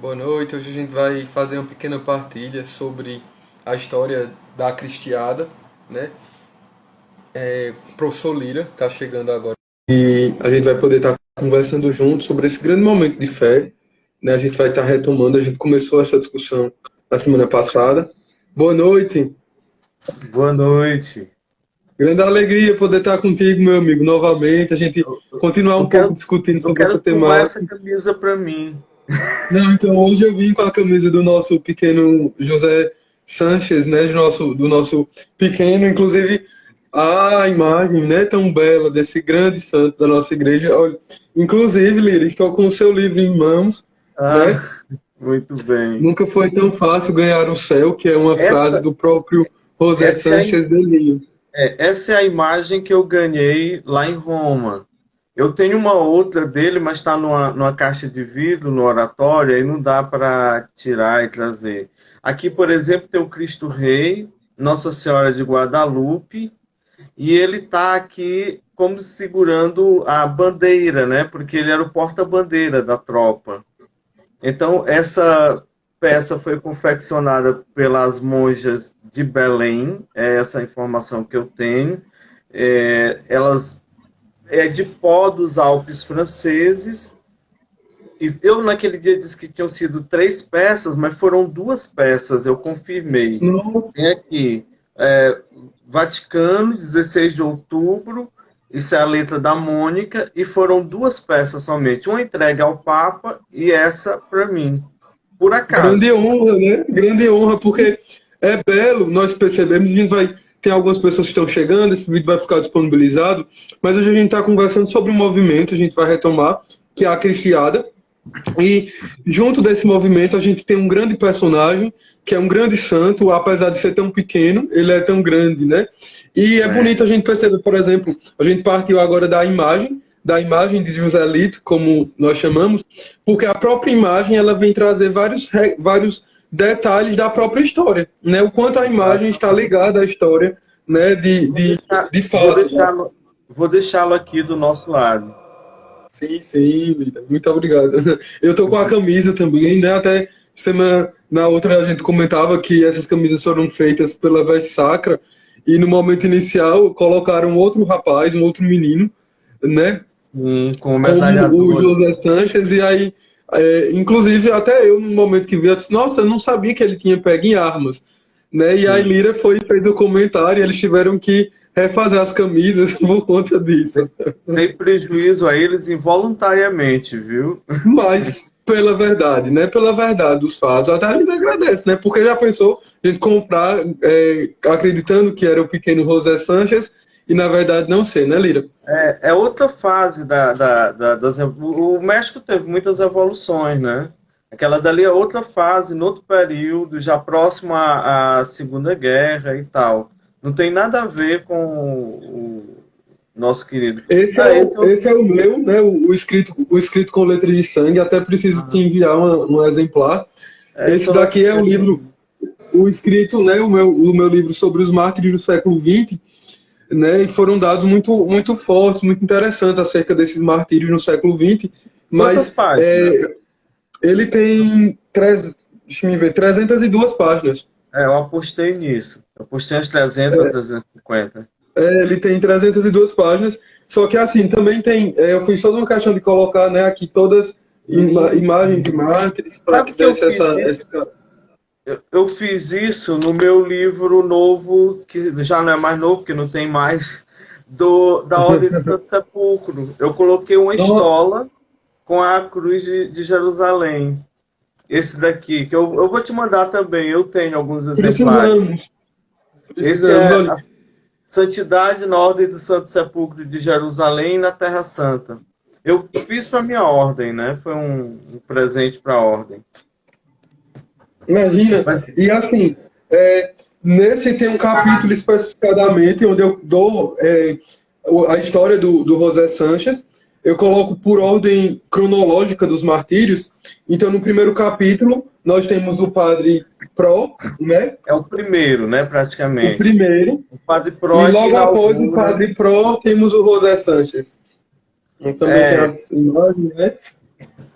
Boa noite. Hoje a gente vai fazer uma pequena partilha sobre a história da Cristiada, né? O professor Lira está chegando agora e a gente vai poder estar conversando junto sobre esse grande momento de fé, né? A gente vai estar retomando, a gente começou essa discussão na semana passada. Boa noite. Boa noite. Grande alegria poder estar contigo, meu amigo, novamente. A gente continuar Eu um pouco quero, discutindo eu sobre quero essa que tu vá essa temática. camisa para mim. Não, então hoje eu vim com a camisa do nosso pequeno José Sanches, né? Do nosso pequeno, inclusive a imagem, né, tão bela desse grande santo da nossa igreja. Olha, inclusive, Lira, estou com o seu livro em mãos, Ah, né? muito bem. Nunca foi tão fácil ganhar o céu, que é uma frase Essa, do próprio José essa, é, Sanches de Lira. essa é a imagem que eu ganhei lá em Roma. Eu tenho uma outra dele, mas está numa caixa de vidro, no oratório, aí não dá para tirar e trazer. Aqui, por exemplo, tem o Cristo Rei, Nossa Senhora de Guadalupe, e ele está aqui como segurando a bandeira, né? Porque ele era o porta-bandeira da tropa. Então, essa peça foi confeccionada pelas monjas de Belém, é essa informação que eu tenho. Elas é de pó dos Alpes franceses. E eu, naquele dia, disse que tinham sido 3 peças, mas foram 2 peças, eu confirmei. Nossa, Tem aqui, é, Vaticano, 16 de outubro, isso é a letra da Mônica, e foram 2 peças somente, uma entregue ao Papa e essa para mim. Por grande acaso. honra, né? Grande honra, porque é belo, nós percebemos, a gente vai. Tem algumas pessoas que estão chegando, esse vídeo vai ficar disponibilizado, mas hoje a gente está conversando sobre um movimento, a gente vai retomar, que é a Cristiada, e junto desse movimento a gente tem um grande personagem, que é um grande santo, apesar de ser tão pequeno, ele é tão grande, né? E é É, bonito a gente perceber, por exemplo, a gente partiu agora da imagem de Joselito, como nós chamamos, porque a própria imagem ela vem trazer vários detalhes da própria história, né? O quanto a imagem está ligada à história, né? vou deixar, De vou fato, né? deixá-lo, vou deixá-lo aqui do nosso lado. Sim, sim, Lita. Muito obrigado. Eu tô com a camisa também, né? Até semana na outra a gente comentava que essas camisas foram feitas pela Veste Sacra e no momento inicial colocaram outro rapaz, um outro menino, né? Sim, com Como o metralhadora. José Sanches, e aí, inclusive, até eu, no momento que vi, eu disse, nossa, eu não sabia que ele tinha pego em armas, né? E a Sim. Lira fez o comentário e eles tiveram que refazer as camisas por conta disso. Dei prejuízo a eles involuntariamente, viu? Mas, pela verdade, né? Pela verdade dos fatos, até a gente agradece, né? Porque já pensou a gente comprar, acreditando que era o pequeno José Sanches, e na verdade não ser, né, Lira? É outra fase o México teve muitas evoluções, né? Aquela dali é outra fase, no outro período, já próximo à Segunda Guerra e tal. Não tem nada a ver com o nosso querido. Esse é Ah, o, esse é o meu, né? O escrito com letra de sangue. Até preciso te enviar um exemplar. Esse isso eu não daqui é o conheço. livro, o escrito, né? O meu livro sobre os mártires do século XX, né? E foram dados muito, muito fortes, muito interessantes acerca desses martírios no século XX. Quantas Mas páginas? ele tem, deixa eu ver, 302 páginas. Eu apostei nisso. Eu apostei umas 300, 350. Ele tem 302 páginas, só que assim, também tem, eu fiz toda uma questão de colocar, né, aqui todas imagens de mártires para Sabe que que eu desse fiz essa, isso? Eu fiz isso no meu livro novo, que já não é mais novo, porque não tem mais, da Ordem do Santo Sepulcro. Eu coloquei uma Não, estola com a cruz de Jerusalém. Esse daqui, que eu vou te mandar também, eu tenho alguns exemplares. precisamos, Esse precisamos, é olha, a Santidade na Ordem do Santo Sepulcro de Jerusalém e na Terra Santa. Eu fiz para minha ordem, né? Foi um presente para a ordem. imagina, Mas e assim, nesse tem um capítulo especificadamente onde eu dou a história do José Sanches, eu coloco por ordem cronológica dos martírios. Então, no primeiro capítulo, nós temos o padre Pro, né? é o primeiro, né? O Praticamente. primeiro. O Padre E Pro é que logo após o inaugura. padre Pro, temos o José Sanches. E também tem É, as imagens, né?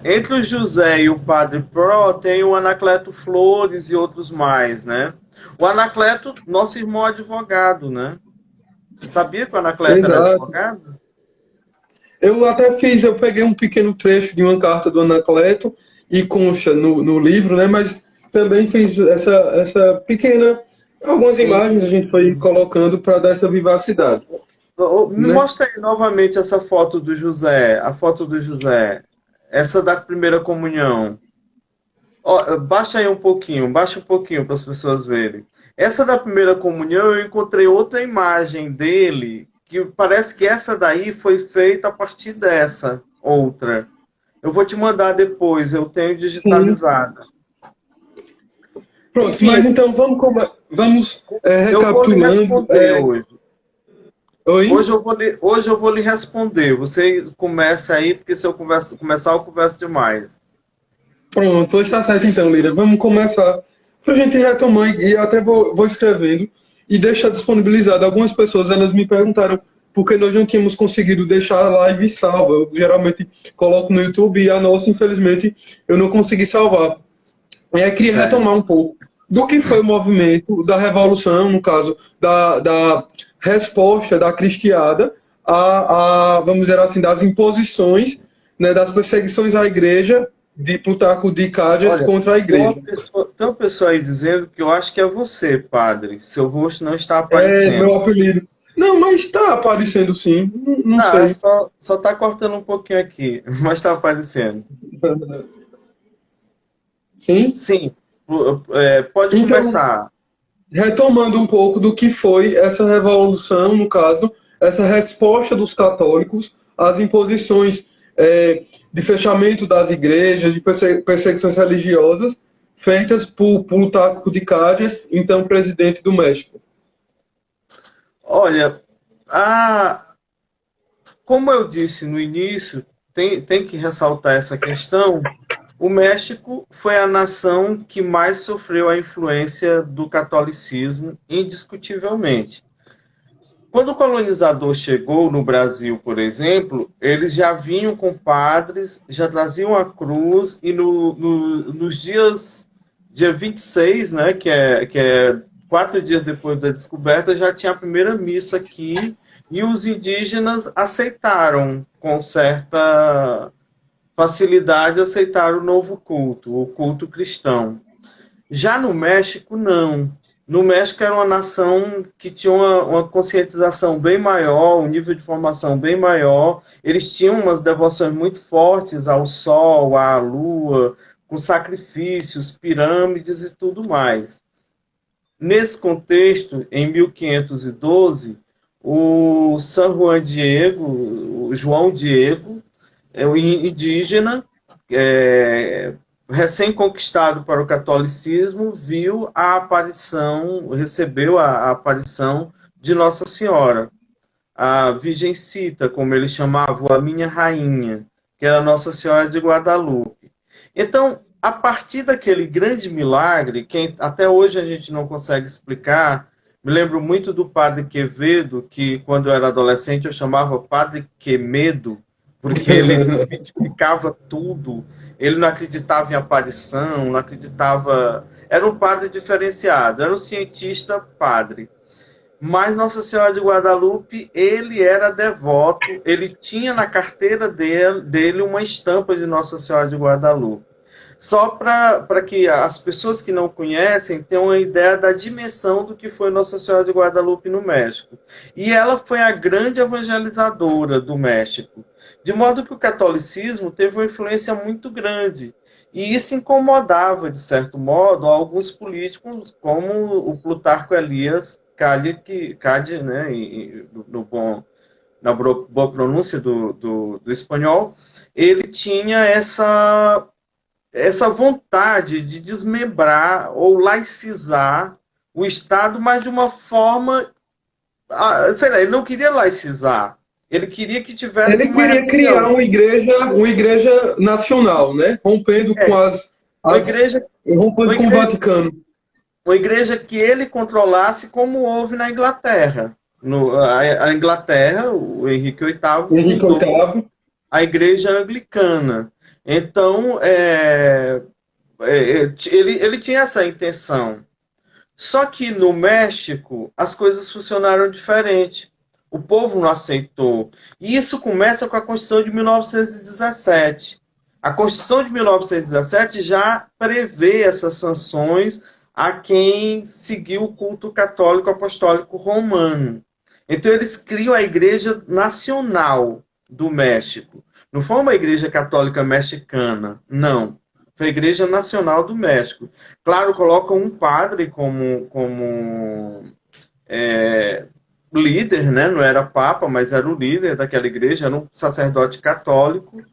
Entre o José e o Padre Pro tem o Anacleto Flores e outros mais, né? O Anacleto, nosso irmão advogado, né? Sabia que o Anacleto era Exato. advogado? Eu peguei um pequeno trecho de uma carta do Anacleto e consta no livro, né? Mas também fiz essa pequena, algumas Sim. imagens a gente foi colocando para dar essa vivacidade, Me né? mostra aí novamente essa foto do José, a foto do José, essa da primeira comunhão. Ó, baixa um pouquinho para as pessoas verem. Essa da primeira comunhão, eu encontrei outra imagem dele, que parece que essa daí foi feita a partir dessa outra. Eu vou te mandar depois, eu tenho Sim. digitalizada. Pronto, Enfim, mas então vamos eu vou lhe recapitulando. responder hoje. Oi? Hoje eu vou lhe responder. Você começa aí, porque se eu começar, eu converso demais. Pronto, hoje está certo então, Lira. Vamos começar. Para a gente retomar, e até vou escrevendo e deixar disponibilizado. Algumas pessoas elas me perguntaram por que nós não tínhamos conseguido deixar a live salva. Eu geralmente coloco no YouTube e a nossa, infelizmente, eu não consegui salvar. E aí queria Certo. retomar um pouco do que foi o movimento da revolução, no caso, da resposta da cristiada vamos dizer assim, das imposições, né, das perseguições à igreja de Plutarco de Cádiz Olha, contra a igreja. tem uma pessoa aí dizendo que eu acho que é você, padre. Seu rosto não está É aparecendo. meu apelido. Não, mas está aparecendo sim, não Ah, sei. só tá cortando um pouquinho aqui, mas está aparecendo. Sim? Sim, pode Então, começar. retomando um pouco do que foi essa revolução, no caso, essa resposta dos católicos às imposições de fechamento das igrejas, de perseguições religiosas, feitas por Plutarco de Cádiz, então presidente do México. Olha, a, como eu disse no início, tem que ressaltar essa questão. O México foi a nação que mais sofreu a influência do catolicismo, indiscutivelmente. Quando o colonizador chegou no Brasil, por exemplo, eles já vinham com padres, já traziam a cruz, e nos dia 26, né, que é 4 dias depois da descoberta, já tinha a primeira missa aqui, e os indígenas aceitaram com certa facilidade, aceitaram o novo culto, o culto cristão. Já no México, não. No México era uma nação que tinha uma conscientização bem maior, um nível de formação bem maior. Eles tinham umas devoções muito fortes ao sol, à lua, com sacrifícios, pirâmides e tudo mais. Nesse contexto, em 1512, o San Juan Diego, o João Diego, é um indígena, é, recém-conquistado para o catolicismo, viu a aparição, recebeu a aparição de Nossa Senhora, a Virgencita, como eles chamavam, a minha rainha, que era Nossa Senhora de Guadalupe. Então, a partir daquele grande milagre, que até hoje a gente não consegue explicar, me lembro muito do Padre Quevedo, que quando eu era adolescente eu chamava Padre Quemedo, porque ele desmitificava tudo, ele não acreditava em aparição, não acreditava. Era um padre diferenciado, era um cientista padre. Mas Nossa Senhora de Guadalupe, ele era devoto, ele tinha na carteira dele uma estampa de Nossa Senhora de Guadalupe. Só para que as pessoas que não conhecem tenham uma ideia da dimensão do que foi Nossa Senhora de Guadalupe no México. E ela foi a grande evangelizadora do México. De modo que o catolicismo teve uma influência muito grande. E isso incomodava, de certo modo, alguns políticos, como o Plutarco Elias Cádiz, né, na boa pronúncia do espanhol, ele tinha essa vontade de desmembrar ou laicizar o Estado, mas de uma forma, sei lá, ele não queria laicizar, ele queria que tivesse Ele uma queria criar religião. uma igreja nacional, né? Rompendo com É, uma igreja, uma rompendo com o igreja, Vaticano. uma igreja que ele controlasse, como houve na Inglaterra. A Inglaterra, o Henrique VIII Henrique fundou VIII. a Igreja Anglicana. Então, ele tinha essa intenção. Só que no México as coisas funcionaram diferente. O povo não aceitou. E isso começa com a Constituição de 1917. A Constituição de 1917 já prevê essas sanções a quem seguiu o culto católico apostólico romano. Então eles criam a Igreja Nacional do México. Não foi uma igreja católica mexicana, não. Foi a Igreja Nacional do México. Claro, colocam um padre como líder, né? Não era papa, mas era o líder daquela igreja, era um sacerdote católico.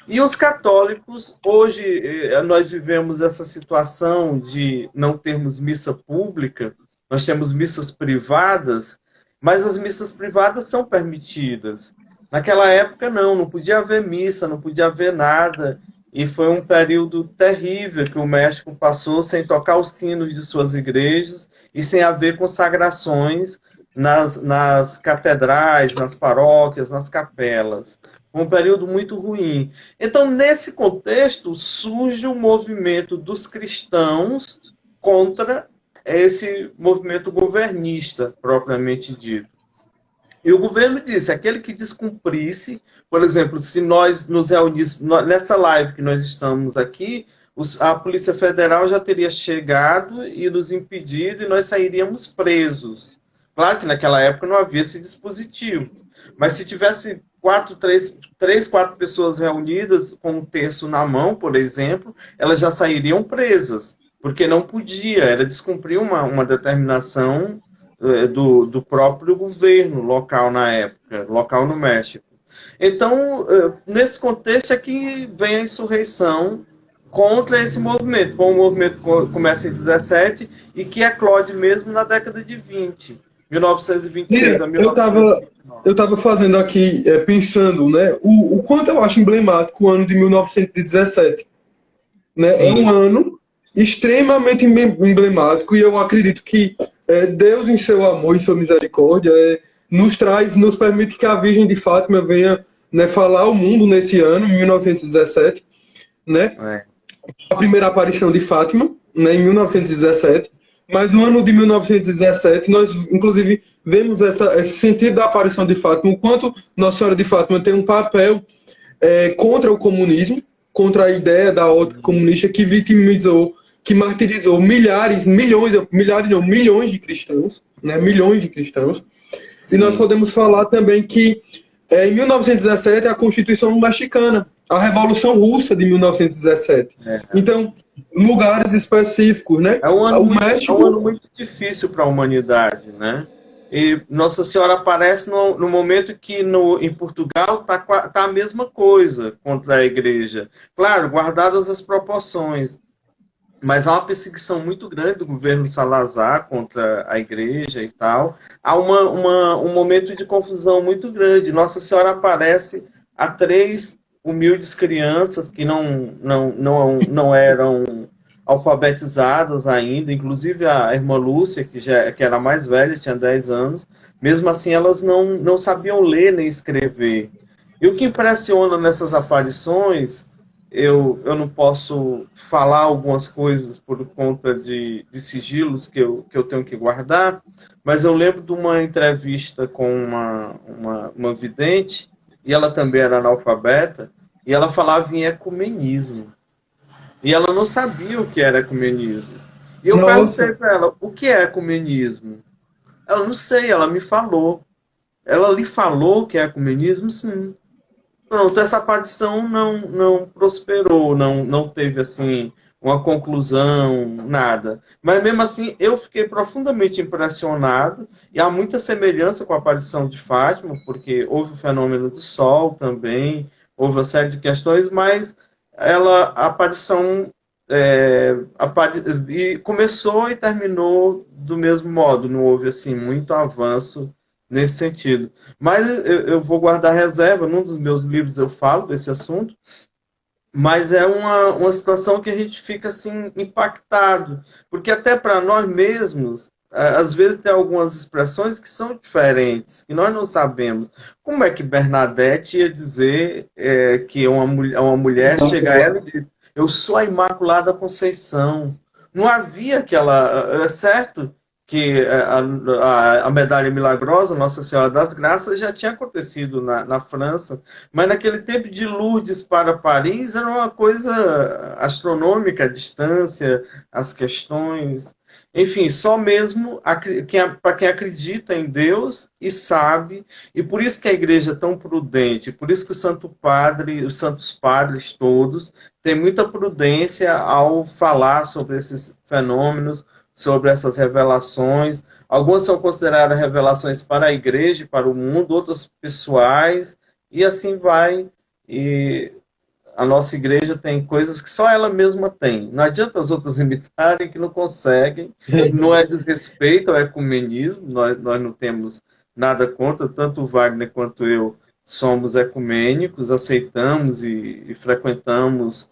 E os católicos, hoje, nós vivemos essa situação de não termos missa pública, nós temos missas privadas, mas as missas privadas são permitidas. Naquela época, não podia haver missa, não podia haver nada. E foi um período terrível que o México passou sem tocar os sinos de suas igrejas e sem haver consagrações nas catedrais, nas paróquias, nas capelas. Um período muito ruim. Então, nesse contexto, surge o movimento dos cristãos contra esse movimento governista, propriamente dito. E o governo disse, aquele que descumprisse, por exemplo, se nós nos reuníssemos, nessa live que nós estamos aqui, a Polícia Federal já teria chegado e nos impedido e nós sairíamos presos. Claro que naquela época não havia esse dispositivo, mas se tivesse três, quatro pessoas reunidas com um terço na mão, por exemplo, elas já sairiam presas, porque não podia, era descumprir uma determinação do próprio governo local na época, local no México. Então, nesse contexto é que vem a insurreição contra esse movimento. Foi um movimento que começa em 17 e que eclode mesmo na década de 20, 1926 a 1929. Eu estava fazendo aqui, pensando, né, o quanto eu acho emblemático o ano de 1917. Né? Sim. É um ano extremamente emblemático e eu acredito que Deus, em seu amor e sua misericórdia, nos permite que a Virgem de Fátima venha, né, falar ao mundo nesse ano, em 1917, né? A primeira aparição de Fátima, né, em 1917, mas no ano de 1917 nós, inclusive, vemos esse sentido da aparição de Fátima, o quanto Nossa Senhora de Fátima tem um papel contra o comunismo, contra a ideia da ótica comunista que vitimizou, que martirizou milhões de cristãos, né? Milhões de cristãos. Sim. E nós podemos falar também que em 1917 a Constituição mexicana, a Revolução Russa de 1917. Então, lugares específicos, né? É um ano muito difícil para a humanidade, né? E Nossa Senhora aparece no momento que em Portugal tá a mesma coisa contra a igreja. Claro, guardadas as proporções. Mas há uma perseguição muito grande do governo Salazar contra a igreja e tal. Há um momento de confusão muito grande. Nossa Senhora aparece a 3 humildes crianças que não eram alfabetizadas ainda, inclusive a irmã Lúcia, que era mais velha, tinha 10 anos, mesmo assim elas não sabiam ler nem escrever. E o que impressiona nessas aparições, eu não posso falar algumas coisas por conta de sigilos que eu tenho que guardar, mas eu lembro de uma entrevista com uma vidente, e ela também era analfabeta, e ela falava em ecumenismo. E ela não sabia o que era ecumenismo. E eu perguntei para ela, o que é ecumenismo? Ela, não sei, ela me falou. Ela lhe falou que é ecumenismo? Sim. Pronto, essa aparição não prosperou, não teve, assim, uma conclusão, nada. Mas, mesmo assim, eu fiquei profundamente impressionado, e há muita semelhança com a aparição de Fátima, porque houve o fenômeno do sol também, houve uma série de questões, mas a aparição e começou e terminou do mesmo modo, não houve assim muito avanço nesse sentido. Mas eu vou guardar reserva, num dos meus livros eu falo desse assunto, mas é uma situação que a gente fica assim impactado, porque até para nós mesmos às vezes tem algumas expressões que são diferentes, que nós não sabemos. Como é que Bernadette ia dizer que uma mulher chega a ela e diz, eu sou a Imaculada Conceição? Não havia aquela... É certo que a medalha milagrosa, Nossa Senhora das Graças, já tinha acontecido na França, mas naquele tempo de Lourdes para Paris era uma coisa astronômica, a distância, as questões... Enfim, só mesmo para quem acredita em Deus e sabe, e por isso que a igreja é tão prudente, por isso que o Santo Padre, os santos padres todos, têm muita prudência ao falar sobre esses fenômenos, sobre essas revelações. Algumas são consideradas revelações para a igreja e para o mundo, outras pessoais, e assim vai. E a nossa igreja tem coisas que só ela mesma tem. Não adianta as outras imitarem, que não conseguem. Não é desrespeito ao ecumenismo, nós não temos nada contra, tanto o Wagner quanto eu somos ecumênicos, aceitamos e frequentamos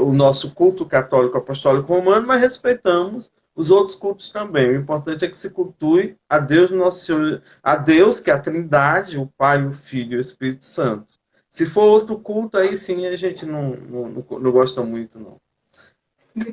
o nosso culto católico apostólico romano, mas respeitamos os outros cultos também. O importante é que se cultue a Deus, nosso Senhor, a Deus, que é a Trindade, o Pai, o Filho e o Espírito Santo. Se for outro culto, aí sim a gente não gosta muito, não.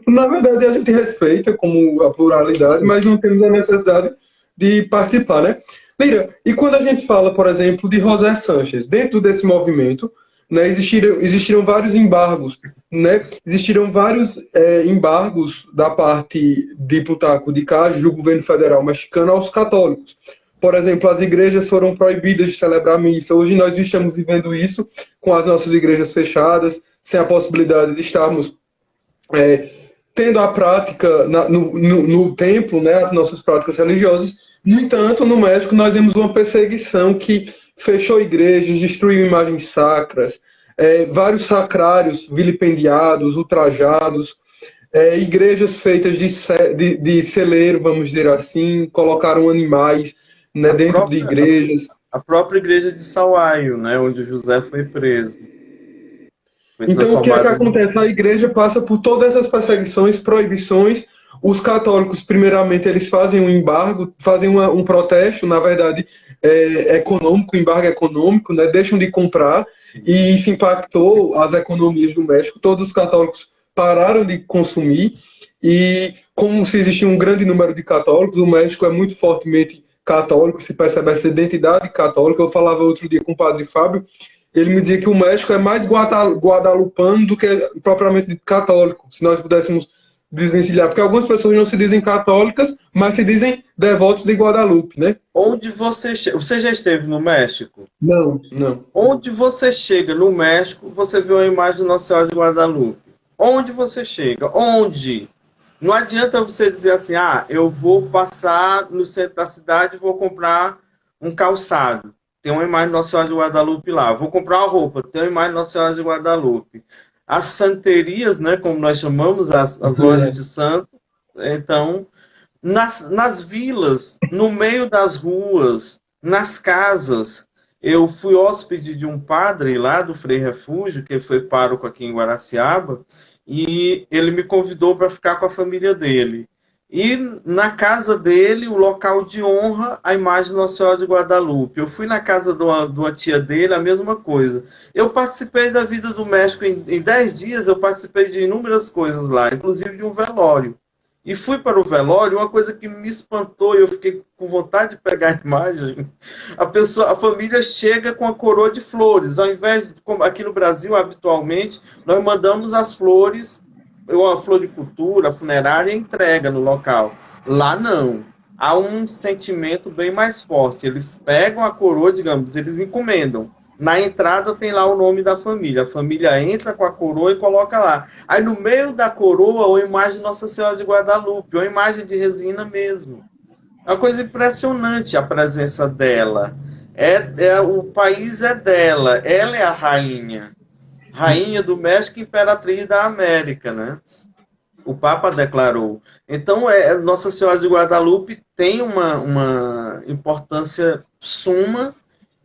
Na verdade, a gente respeita como a pluralidade, mas não temos a necessidade de participar, né? Lira, e quando a gente fala, por exemplo, de José Sanches, dentro desse movimento, né, existiram vários embargos, né? Existiram vários embargos da parte de Plutarco de Cádiz, do governo federal mexicano, aos católicos. Por exemplo, as igrejas foram proibidas de celebrar missa. Hoje nós estamos vivendo isso com as nossas igrejas fechadas, sem a possibilidade de estarmos tendo a prática no templo, né, as nossas práticas religiosas. No entanto, no México, nós vemos uma perseguição que fechou igrejas, destruiu imagens sacras, vários sacrários vilipendiados, ultrajados, igrejas feitas de celeiro, vamos dizer assim, colocaram animais, né, dentro de igrejas. A própria igreja de Sauaio, né, onde José foi preso. Então, o que é que acontece? A igreja passa por todas essas perseguições, proibições. Os católicos, primeiramente, eles fazem um embargo, fazem um protesto, na verdade, econômico, embargo econômico, né? Deixam de comprar, e isso impactou as economias do México. Todos os católicos pararam de consumir, e como se existia um grande número de católicos, o México é muito fortemente católico, se percebe essa identidade católica. Eu falava outro dia com o padre Fábio, ele me dizia que o México é mais guadalupano do que propriamente católico, se nós pudéssemos desvencilhar, porque algumas pessoas não se dizem católicas, mas se dizem devotos de Guadalupe, né? Onde você já esteve no México? Não, não. Onde você chega no México, você vê uma imagem de Nossa Senhora de Guadalupe. Onde você chega? Onde? Não adianta você dizer assim, eu vou passar no centro da cidade e vou comprar um calçado. Tem uma imagem de Nossa Senhora de Guadalupe lá. Vou comprar uma roupa, tem uma imagem de Nossa Senhora de Guadalupe. As santerias, né, como nós chamamos, as lojas de santo. Então, nas vilas, no meio das ruas, nas casas. Eu fui hóspede de um padre lá do Frei Refúgio, que foi pároco aqui em Guaraciaba, e ele me convidou para ficar com a família dele. E na casa dele, o local de honra, a imagem de Nossa Senhora de Guadalupe. Eu fui na casa de uma tia dele, a mesma coisa. Eu participei da vida do México em 10 dias, eu participei de inúmeras coisas lá, inclusive de um velório. E fui para o velório, uma coisa que me espantou, e eu fiquei com vontade de pegar a imagem. A família chega com a coroa de flores. Ao invés de, como aqui no Brasil, habitualmente, nós mandamos as flores, uma floricultura, funerária, entrega no local. Lá não. Há um sentimento bem mais forte. Eles pegam a coroa, digamos, eles encomendam. Na entrada tem lá o nome da família. A família entra com a coroa e coloca lá. Aí no meio da coroa, uma imagem de Nossa Senhora de Guadalupe, uma imagem de resina mesmo. É uma coisa impressionante a presença dela. O país é dela. Ela é a rainha. Rainha do México, imperatriz da América, né? O Papa declarou. Então, Nossa Senhora de Guadalupe tem uma importância suma,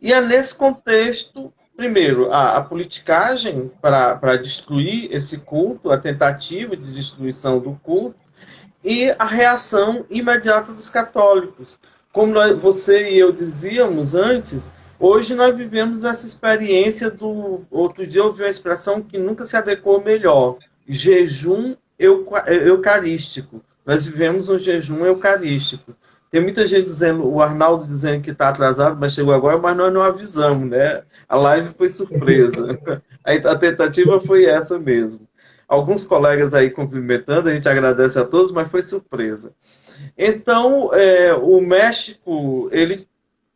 e é nesse contexto, primeiro, a politicagem para destruir esse culto, a tentativa de destruição do culto, e a reação imediata dos católicos. Como você e eu dizíamos antes, hoje nós vivemos essa experiência do... Outro dia eu ouvi uma expressão que nunca se adequou melhor: jejum eucarístico. Nós vivemos um jejum eucarístico. Tem muita gente dizendo, o Arnaldo dizendo que está atrasado, mas chegou agora, mas nós não avisamos, né? A live foi surpresa. A tentativa foi essa mesmo. Alguns colegas aí cumprimentando, a gente agradece a todos, mas foi surpresa. Então, o México,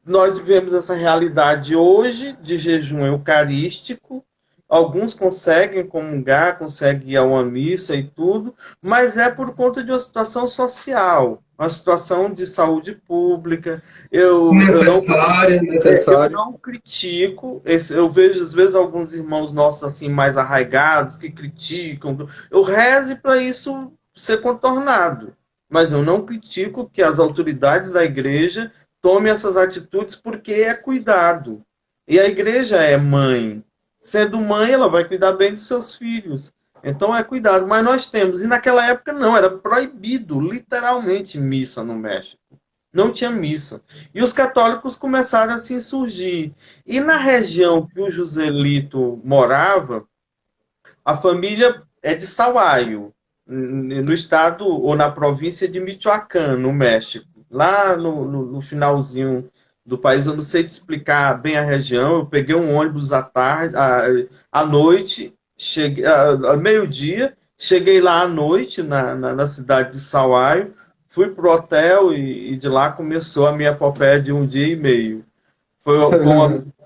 nós vivemos essa realidade hoje de jejum eucarístico. Alguns conseguem comungar, conseguem ir a uma missa e tudo, mas é por conta de uma situação social, uma situação de saúde pública. Eu não critico, eu vejo às vezes alguns irmãos nossos assim mais arraigados que criticam. Eu rezo para isso ser contornado, mas eu não critico que as autoridades da igreja tomem essas atitudes porque é cuidado. E a igreja é mãe. Sendo mãe, ela vai cuidar bem dos seus filhos. Então é cuidado. Mas nós temos, e naquela época não, era proibido, literalmente, missa no México. Não tinha missa. E os católicos começaram a se insurgir. E na região que o Joselito morava, a família é de Sahuayo, no estado ou na província de Michoacán, no México. Lá no finalzinho do país, eu não sei te explicar bem a região. Eu peguei um ônibus à noite, cheguei a meio-dia, cheguei lá à noite na cidade de Sahuayo, fui pro hotel e de lá começou a minha epopeia de 1 dia e meio. Foi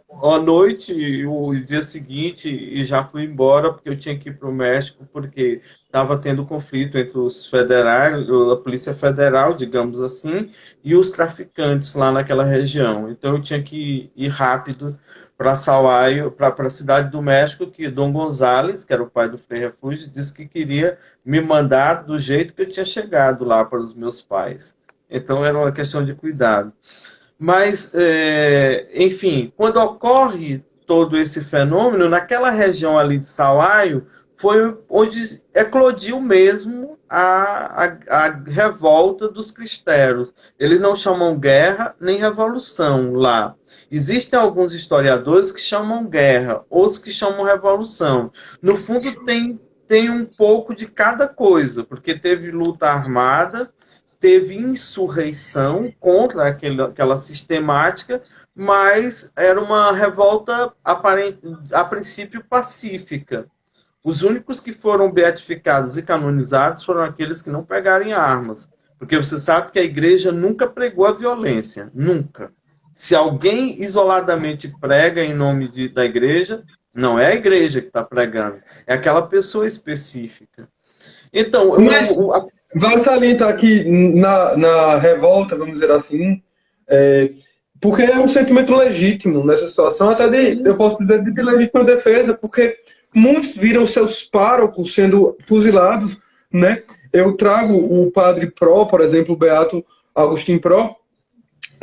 uma noite e o dia seguinte e já fui embora porque eu tinha que ir para o México porque estava tendo conflito entre os federais, a Polícia Federal, digamos assim, e os traficantes lá naquela região. Então eu tinha que ir rápido para Sahuayo, para a cidade do México, que Dom González, que era o pai do Frei Refúgio, disse que queria me mandar do jeito que eu tinha chegado lá para os meus pais. Então era uma questão de cuidado. Mas, enfim, quando ocorre todo esse fenômeno, naquela região ali de Sahuayo, foi onde eclodiu mesmo a revolta dos cristãos. Eles não chamam guerra nem revolução lá. Existem alguns historiadores que chamam guerra, outros que chamam revolução. No fundo, tem um pouco de cada coisa, porque teve luta armada, teve insurreição contra aquela sistemática, mas era uma revolta a princípio pacífica. Os únicos que foram beatificados e canonizados foram aqueles que não pegaram armas, porque você sabe que a igreja nunca pregou a violência, nunca. Se alguém isoladamente prega em nome da igreja, não é a igreja que está pregando, é aquela pessoa específica. Então, vale salientar que na revolta, vamos dizer assim, porque é um sentimento legítimo nessa situação, até eu posso dizer de legítima defesa, porque muitos viram seus párocos sendo fuzilados, né? Eu trago o padre Pró, por exemplo, o Beato Agostinho Pró,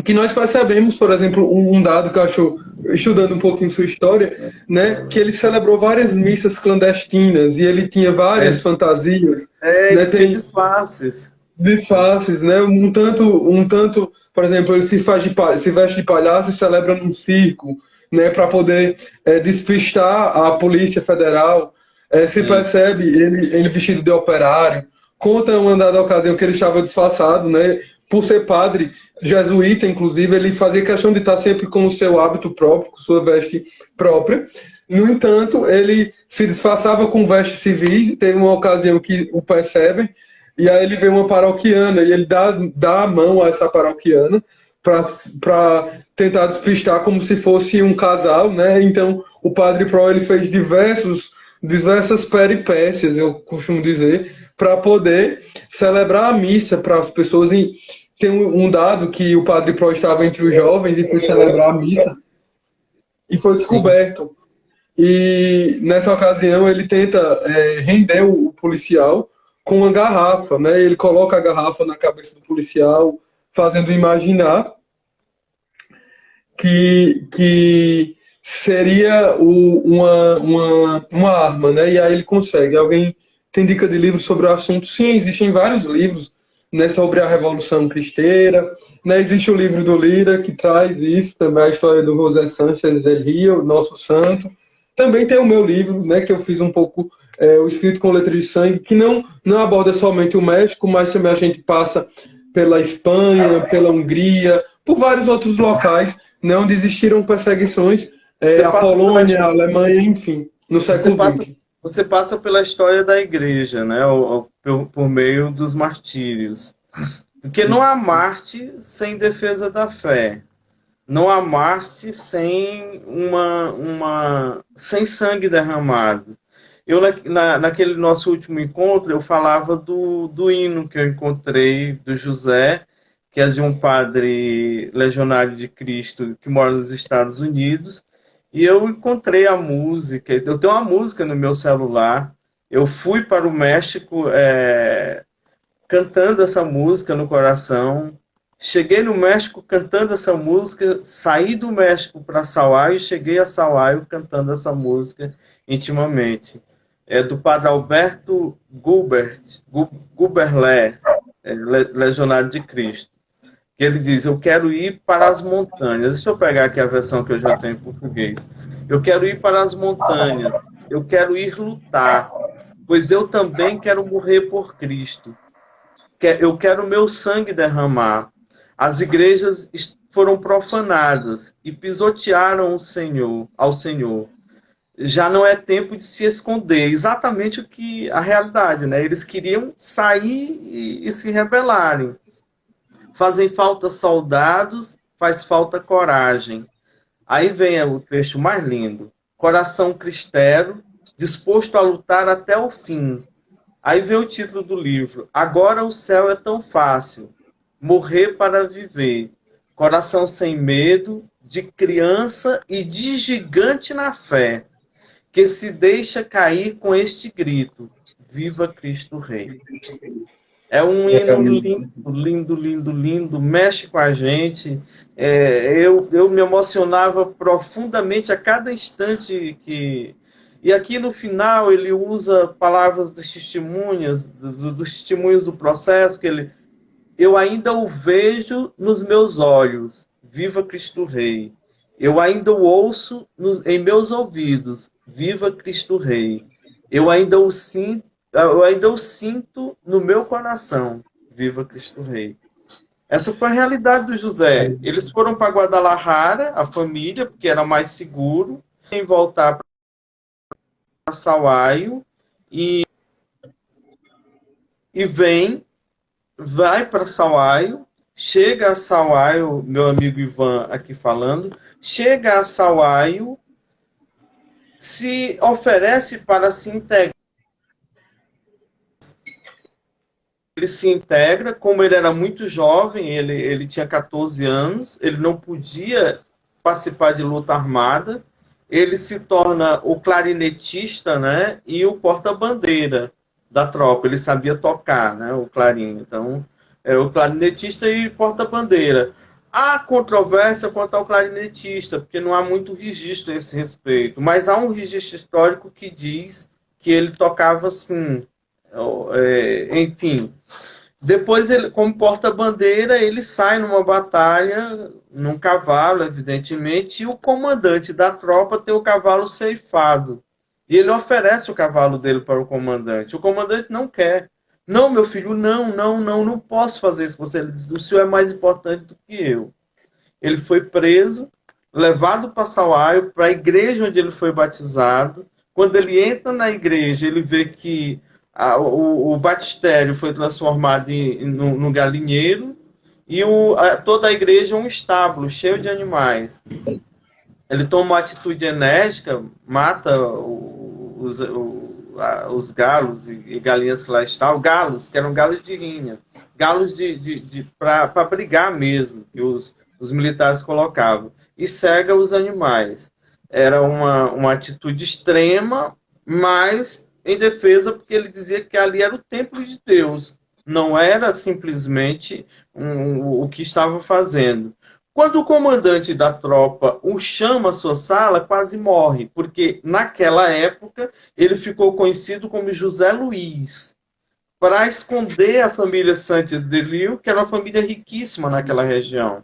que nós percebemos, por exemplo, um dado que eu acho, estudando um pouquinho sua história, né, que ele celebrou várias missas clandestinas e ele tinha várias fantasias. Né, tem disfarces. Disfarces, né? Um tanto, por exemplo, ele se veste de palhaço e celebra num circo, né, para poder despistar a Polícia Federal. Se percebe ele vestido de operário. Conta uma dada ocasião que ele estava disfarçado, né? Por ser padre jesuíta, inclusive, ele fazia questão de estar sempre com o seu hábito próprio, com sua veste própria. No entanto, ele se disfarçava com veste civil. Teve uma ocasião que o percebem, e aí ele vê uma paroquiana, e ele dá a mão a essa paroquiana para tentar despistar como se fosse um casal, né? Então, o padre Pró, ele fez diversas peripécias, eu costumo dizer, para poder celebrar a missa para as pessoas. Tem um dado que o padre Pró estava entre os jovens e foi celebrar a missa e foi descoberto. E nessa ocasião ele tenta render o policial com uma garrafa, né? Ele coloca a garrafa na cabeça do policial, fazendo imaginar que seria uma arma, né? E aí ele consegue. Alguém tem dica de livro sobre o assunto? Sim, existem vários livros né, sobre a Revolução Cristeira. Né, existe o livro do Lira, que traz isso, também a história do José Sánchez del Rio, nosso santo. Também tem o meu livro, né, que eu fiz um pouco, o Escrito com Letra de Sangue, que não aborda somente o México, mas também a gente passa pela Espanha, pela Hungria, por vários outros locais, né, onde existiram perseguições, Você a passa pela, Polônia, a Alemanha, enfim, no você século passa, XX. você passa pela história da igreja, né? Por meio dos martírios. Porque não há Marte sem defesa da fé. Não há Marte sem sem sangue derramado. Eu, naquele nosso último encontro, eu falava do hino que eu encontrei do José, que é de um padre legionário de Cristo que mora nos Estados Unidos, e eu encontrei a música. Eu tenho uma música no meu celular. Eu fui para o México cantando essa música no coração. Cheguei no México cantando essa música, saí do México para Sahuaio e cheguei a Sahuaio cantando essa música intimamente. É do padre Alberto Guberlé, legionário de Cristo. Que ele diz: eu quero ir para as montanhas. Deixa eu pegar aqui a versão que eu já tenho em português. Eu quero ir para as montanhas, eu quero ir lutar, pois eu também quero morrer por Cristo. Eu quero meu sangue derramar. As igrejas foram profanadas e pisotearam ao Senhor. Já não é tempo de se esconder. Exatamente a realidade, né? Eles queriam sair e se rebelarem. Fazem falta soldados, faz falta coragem. Aí vem o trecho mais lindo. Coração cristero, disposto a lutar até o fim. Aí vem o título do livro. Agora o céu é tão fácil. Morrer para viver. Coração sem medo, de criança e de gigante na fé, que se deixa cair com este grito: Viva Cristo Rei. É um hino lindo, lindo, lindo, lindo, mexe com a gente. Eu me emocionava profundamente a cada instante que... E aqui no final ele usa palavras dos testemunhas, dos testemunhos do processo, eu ainda o vejo nos meus olhos, viva Cristo Rei. Eu ainda o ouço em meus ouvidos, viva Cristo Rei. Eu ainda o sinto no meu coração, viva Cristo Rei. Essa foi a realidade do José. Eles foram para Guadalajara, a família, porque era mais seguro, em voltar para Sahuaio e vai para Sahuaio, chega a Sahuaio, meu amigo Ivan aqui falando, chega a Sahuaio, se oferece para se integrar. Ele se integra, como ele era muito jovem, ele tinha 14 anos, ele não podia participar de luta armada, ele se torna o clarinetista, né, e o porta-bandeira da tropa. Ele sabia tocar, né, o clarim. Então, é o clarinetista e porta-bandeira. Há controvérsia quanto ao clarinetista, porque não há muito registro a esse respeito, mas há um registro histórico que diz que ele tocava assim. Enfim, depois, ele, como porta-bandeira, ele sai numa batalha, num cavalo, evidentemente, e o comandante da tropa tem o cavalo ceifado. E ele oferece o cavalo dele para o comandante. O comandante não quer. Não, meu filho, não posso fazer isso com você. Ele diz: o senhor é mais importante do que eu. Ele foi preso, levado para Sahuaio, para a igreja onde ele foi batizado. Quando ele entra na igreja, ele vê que o batistério foi transformado num galinheiro e toda a igreja é um estábulo cheio de animais. Ele toma uma atitude enérgica, mata os galos e galinhas que lá estavam, galos, que eram galos de rinha, galos para brigar mesmo, que os militares colocavam, e cega os animais. Era uma atitude extrema, mas em defesa, porque ele dizia que ali era o templo de Deus, não era simplesmente o que estava fazendo. Quando o comandante da tropa o chama à sua sala, quase morre, porque naquela época ele ficou conhecido como José Luiz. para esconder a família Santos de Lille, que era uma família riquíssima naquela região.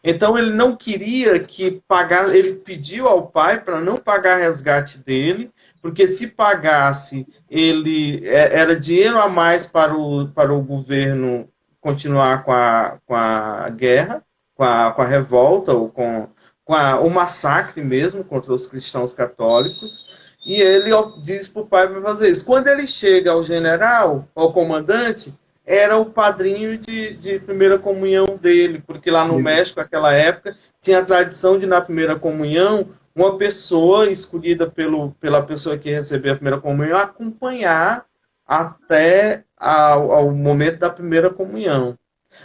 Então ele não queria que pagasse, ele pediu ao pai para não pagar resgate dele, porque se pagasse, era dinheiro a mais para o governo continuar com a guerra, com a revolta, ou com o massacre mesmo contra os cristãos católicos. E ele diz para o pai para fazer isso. Quando ele chega ao general, ao comandante, era o padrinho de primeira comunhão dele, porque lá no México, naquela época, tinha a tradição de, na primeira comunhão, uma pessoa escolhida pela pessoa que recebeu a primeira comunhão acompanhar até ao momento da primeira comunhão.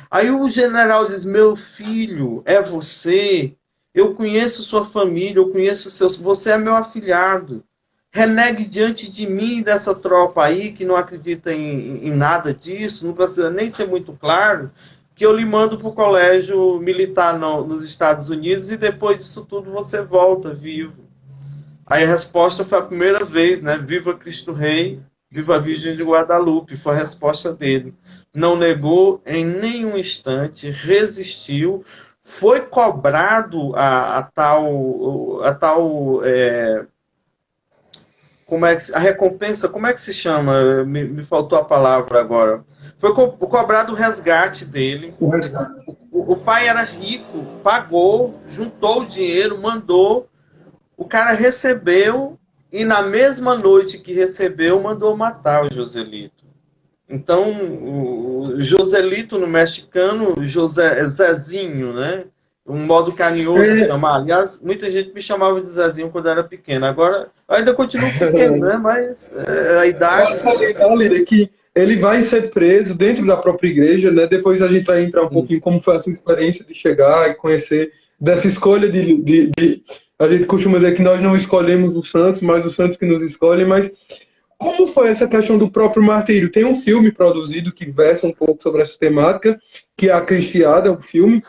Aí o general diz: meu filho, é você, eu conheço sua família, eu conheço você é meu afilhado. Renegue diante de mim, dessa tropa aí, que não acredita em nada disso, não precisa nem ser muito claro, que eu lhe mando para o colégio militar nos Estados Unidos e depois disso tudo você volta vivo. Aí a resposta foi a primeira vez, né? Viva Cristo Rei, viva a Virgem de Guadalupe, foi a resposta dele. Não negou em nenhum instante, resistiu, foi cobrado a tal a recompensa, como é que se chama? Me faltou a palavra agora. Foi cobrado o resgate dele. O resgate. O pai era rico, pagou, juntou o dinheiro, mandou. O cara recebeu e na mesma noite que recebeu, mandou matar o Joselito. Então, o Joselito no mexicano, Zezinho, né? Um modo carinhoso de chamar. Aliás, muita gente me chamava de Zezinho quando eu era pequeno. Agora, ainda continuo pequeno, né? Mas a idade... Olha, que ele vai ser preso dentro da própria igreja, né? Depois a gente vai entrar um pouquinho como foi essa experiência de chegar e conhecer dessa escolha de... A gente costuma dizer que nós não escolhemos os santos, mas os santos que nos escolhem, mas como foi essa questão do próprio martírio? Tem um filme produzido que versa um pouco sobre essa temática, que é A Cristiada, o filme,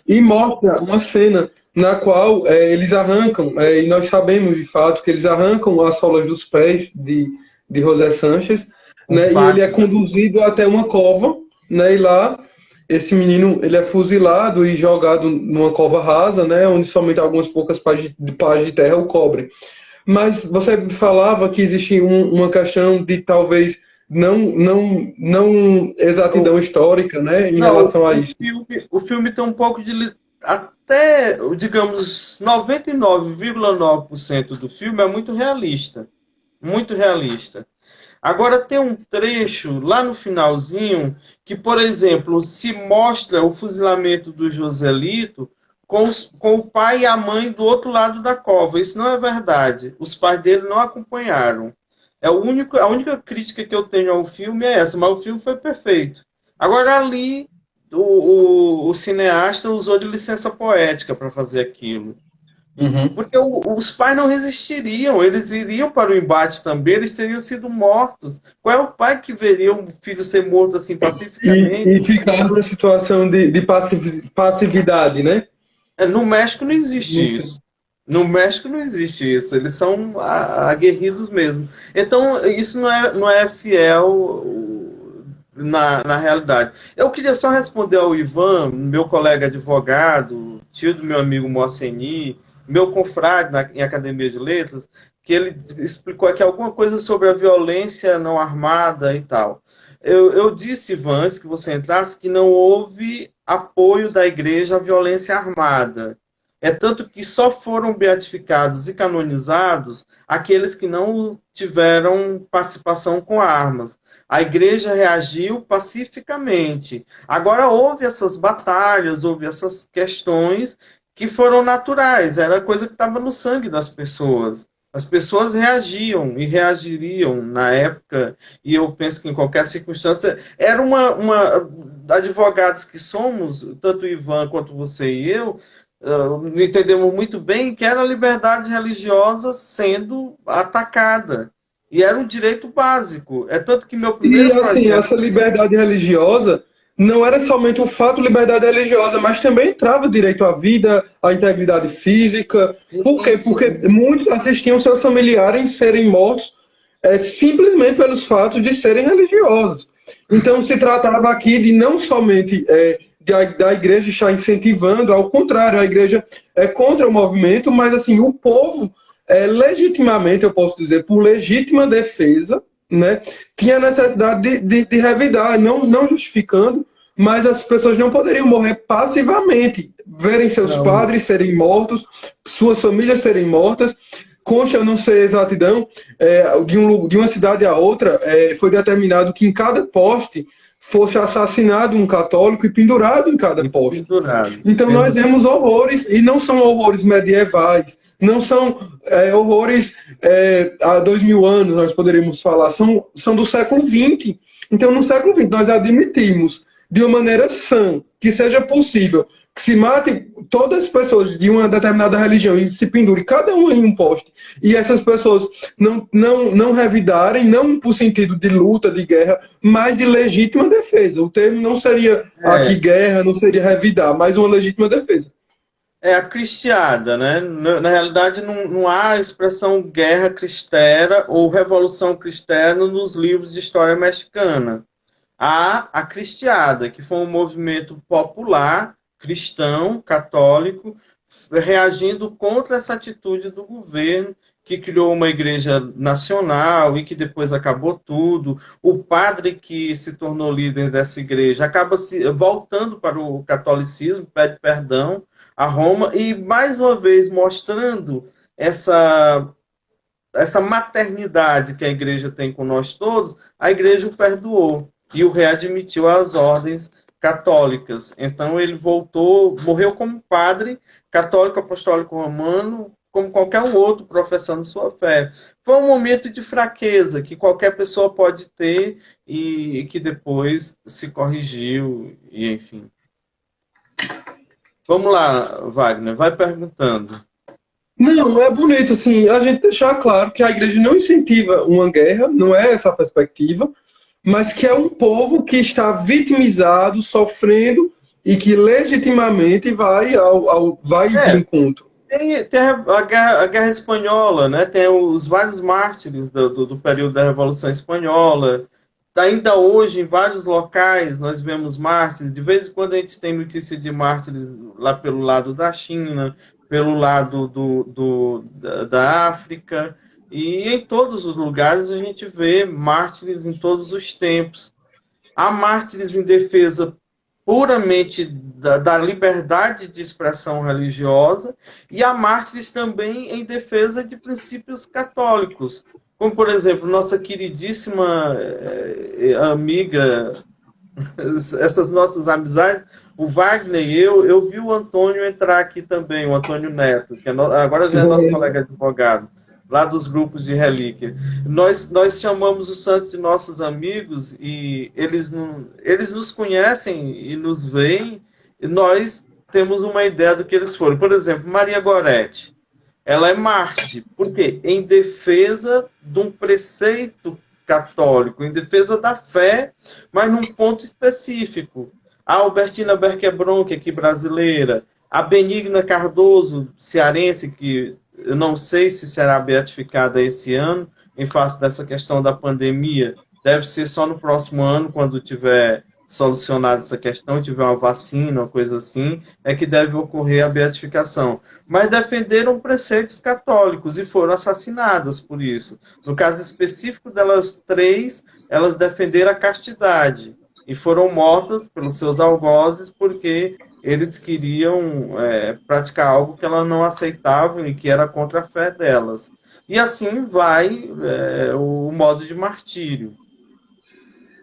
e mostra uma cena na qual eles arrancam, e nós sabemos de fato que eles arrancam as solas dos pés de José Sanches, né, e ele é conduzido até uma cova, né, e lá esse menino ele é fuzilado e jogado numa cova rasa, né, onde somente algumas poucas pás de terra o cobrem. Mas você falava que existia uma questão de talvez não exatidão histórica, né, em relação a isso. O filme tem um pouco de... Até, digamos, 99,9% do filme é muito realista. Muito realista. Agora tem um trecho lá no finalzinho que, por exemplo, se mostra o fuzilamento do Joselito com o pai e a mãe do outro lado da cova. Isso não é verdade. Os pais dele não acompanharam. A única crítica que eu tenho ao filme é essa, mas o filme foi perfeito. Agora ali, o cineasta usou de licença poética para fazer aquilo. Uhum. Porque os pais não resistiriam, eles iriam para o embate também, eles teriam sido mortos. Qual é o pai que veria um filho ser morto assim pacificamente? E ficar numa situação de passividade, né? No México não existe isso. No México não existe isso. Eles são aguerridos mesmo. Então, isso não é fiel na realidade. Eu queria só responder ao Ivan, meu colega advogado, tio do meu amigo Moceni, meu confrade em Academia de Letras, que ele explicou aqui alguma coisa sobre a violência não armada e tal. Eu disse, Ivan, antes que você entrasse, que não houve apoio da igreja à violência armada. É tanto que só foram beatificados e canonizados aqueles que não tiveram participação com armas. A igreja reagiu pacificamente. Agora, houve essas batalhas, houve essas questões que foram naturais, era coisa que estava no sangue das pessoas. As pessoas reagiam e reagiriam na época, e eu penso que em qualquer circunstância, era uma advogados que somos, tanto o Ivan quanto você e eu, entendemos muito bem que era a liberdade religiosa sendo atacada. E era um direito básico. É tanto que meu primeiro projeto... essa liberdade religiosa não era somente o fato de liberdade religiosa, mas também entrava direito à vida, à integridade física. Sim, por quê? Porque muitos assistiam seus familiares serem mortos simplesmente pelos fatos de serem religiosos. Então, se tratava aqui de não somente da igreja estar incentivando, ao contrário, a igreja é contra o movimento, mas assim, o povo, legitimamente, eu posso dizer, por legítima defesa, né, tinha necessidade de revidar, não justificando, mas as pessoas não poderiam morrer passivamente, verem seus padres serem mortos, suas famílias serem mortas. Consta, eu não sei a exatidão, de uma cidade a outra, foi determinado que em cada poste fosse assassinado um católico e pendurado em cada poste. Então nós vemos horrores, e não são horrores medievais, não são horrores há 2000 anos, nós poderíamos falar, são do século XX. Então no século XX nós admitimos, de uma maneira sã, que seja possível que se mate todas as pessoas de uma determinada religião e se pendure cada um em um poste, e essas pessoas não revidarem, não por sentido de luta, de guerra, mas de legítima defesa. O termo não seria aqui guerra, não seria revidar, mas uma legítima defesa. É a cristiada, né? Na realidade, não há a expressão guerra cristera ou revolução cristera nos livros de história mexicana. Há a cristiada, que foi um movimento popular, cristão, católico, reagindo contra essa atitude do governo, que criou uma igreja nacional e que depois acabou tudo. O padre que se tornou líder dessa igreja acaba voltando para o catolicismo, pede perdão a Roma, e mais uma vez mostrando essa maternidade que a igreja tem com nós todos, a igreja o perdoou e o readmitiu às ordens católicas. Então ele voltou, morreu como padre católico apostólico romano, como qualquer um outro professando sua fé. Foi um momento de fraqueza que qualquer pessoa pode ter e que depois se corrigiu, e enfim. Vamos lá, Wagner, vai perguntando. Não, é bonito, assim, a gente deixar claro que a igreja não incentiva uma guerra, não é essa a perspectiva, mas que é um povo que está vitimizado, sofrendo, e que legitimamente vai de encontro. Tem a guerra Espanhola, né? Tem os vários mártires do período da Revolução Espanhola. Ainda hoje, em vários locais, nós vemos mártires. De vez em quando a gente tem notícia de mártires lá pelo lado da China, pelo lado da África. E em todos os lugares a gente vê mártires em todos os tempos. Há mártires em defesa puramente da liberdade de expressão religiosa, e há mártires também em defesa de princípios católicos. Como, por exemplo, nossa queridíssima amiga, essas nossas amizades, o Wagner e eu vi o Antônio entrar aqui também, o Antônio Neto, que agora já é nosso colega advogado, lá dos grupos de relíquia. Nós chamamos os santos de nossos amigos, e eles nos conhecem e nos veem, e nós temos uma ideia do que eles foram. Por exemplo, Maria Goretti, ela é mártir. Por quê? Em defesa de um preceito católico, em defesa da fé, mas num ponto específico. A Albertina Berquebron, aqui brasileira, a Benigna Cardoso, cearense, que eu não sei se será beatificada esse ano, em face dessa questão da pandemia. Deve ser só no próximo ano, quando tiver solucionado essa questão, tiver uma vacina, uma coisa assim, é que deve ocorrer a beatificação. Mas defenderam preceitos católicos e foram assassinadas por isso. No caso específico delas três, elas defenderam a castidade e foram mortas pelos seus algozes porque eles queriam praticar algo que elas não aceitavam e que era contra a fé delas. E assim vai o modo de martírio.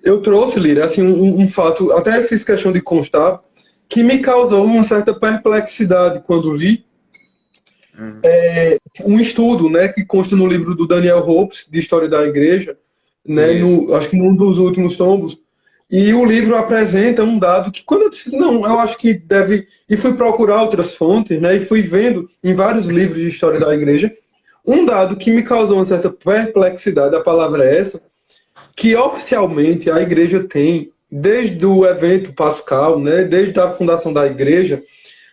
Eu trouxe, Lira, assim, um fato, até fiz questão de constar, que me causou uma certa perplexidade quando li. Um estudo, né, que consta no livro do Daniel Hopes, de História da Igreja, né, acho que num dos últimos tombos. E o livro apresenta um dado que, quando eu disse, não, eu acho que deve... E fui procurar outras fontes, né, e fui vendo em vários livros de História da Igreja, um dado que me causou uma certa perplexidade, a palavra é essa, que oficialmente a Igreja tem, desde o evento pascal, né, desde a fundação da Igreja,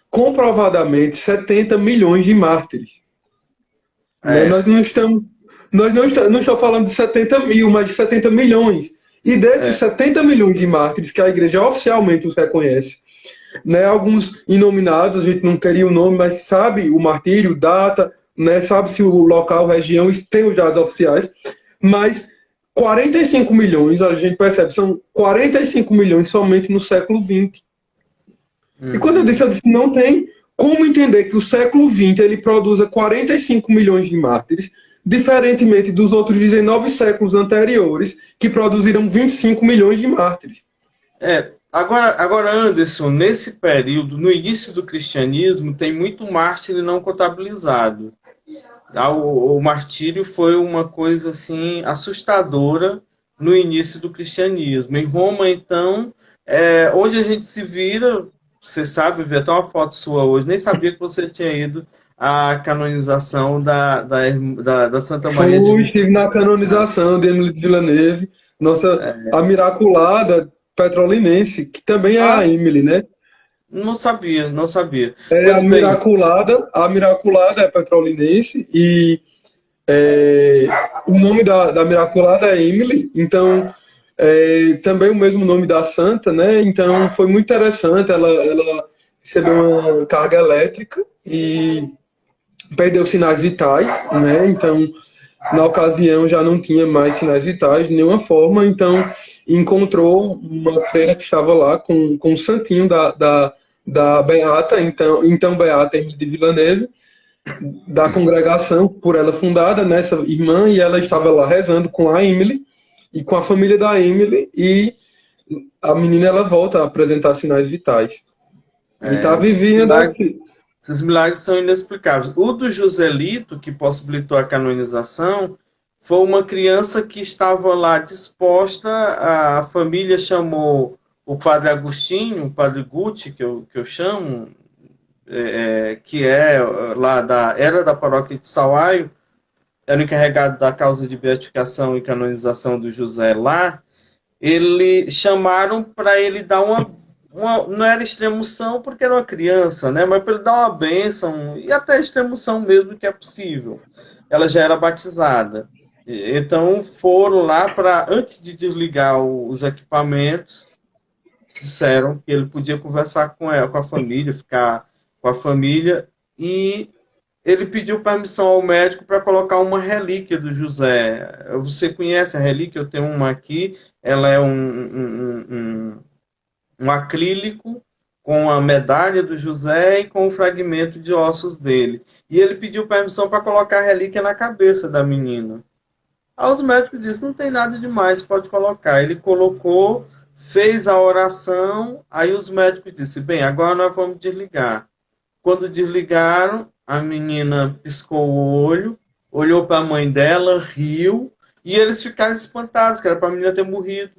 comprovadamente 70 milhões de mártires. Nós não estamos... Nós não estamos falando de 70 mil, mas de 70 milhões. E desses É, 70 milhões de mártires que a igreja oficialmente os reconhece, né, alguns inominados, a gente não teria o nome, mas sabe o martírio, data, né, sabe-se o local, região, e tem os dados oficiais, mas 45 milhões, a gente percebe, são 45 milhões somente no século XX. E quando uhum. eu disse, não tem como entender que o século XX ele produza 45 milhões de mártires, diferentemente dos outros 19 séculos anteriores, que produziram 25 milhões de mártires. Agora, Anderson, nesse período, no início do cristianismo, tem muito mártir não contabilizado. O martírio foi uma coisa assim assustadora no início do cristianismo. Em Roma, então, onde a gente se vira, você sabe, vi até uma foto sua hoje, nem sabia que você tinha ido à canonização da Santa Maria de Estive na canonização de Emily de Villeneuve, nossa, a Miraculada Petrolinense, que também é a Ah, Emily, né? não sabia, não sabia. É Pois bem, A Miraculada é petrolinense e o nome da Miraculada é Emily, então também o mesmo nome da santa, né? Então foi muito interessante, ela recebeu uma carga elétrica e perdeu sinais vitais, né? Então, na ocasião já não tinha mais sinais vitais de nenhuma forma, então encontrou uma freira que estava lá com o santinho da Beata, então Beata Emily de Villeneuve, da congregação por ela fundada, nessa irmã, e ela estava lá rezando com a Emily e com a família da Emily, e a menina ela volta a apresentar sinais vitais. E está esses vivendo milagres, assim. esses milagres são inexplicáveis. O do Joselito, que possibilitou a canonização, foi uma criança que estava lá disposta, a família chamou o padre Agostinho, o padre Guti, que eu chamo, que lá era da paróquia de Sauaio, era o encarregado da causa de beatificação e canonização do José lá. Ele chamaram para ele dar não era extremoção porque era uma criança, né? Mas para ele dar uma bênção e até extremoção mesmo que é possível. Ela já era batizada. Então foram lá para, antes de desligar os equipamentos, disseram que ele podia conversar com ela, com a família, ficar com a família, e ele pediu permissão ao médico para colocar uma relíquia do José. Você conhece a relíquia? Eu tenho uma aqui. Ela é um acrílico com a medalha do José e com o fragmento de ossos dele. E ele pediu permissão para colocar a relíquia na cabeça da menina. Aí os médicos disseram, não tem nada demais, pode colocar. Ele colocou, fez a oração, aí os médicos disseram, bem, agora nós vamos desligar. Quando desligaram, a menina piscou o olho, olhou para a mãe dela, riu, e eles ficaram espantados, que era para a menina ter morrido.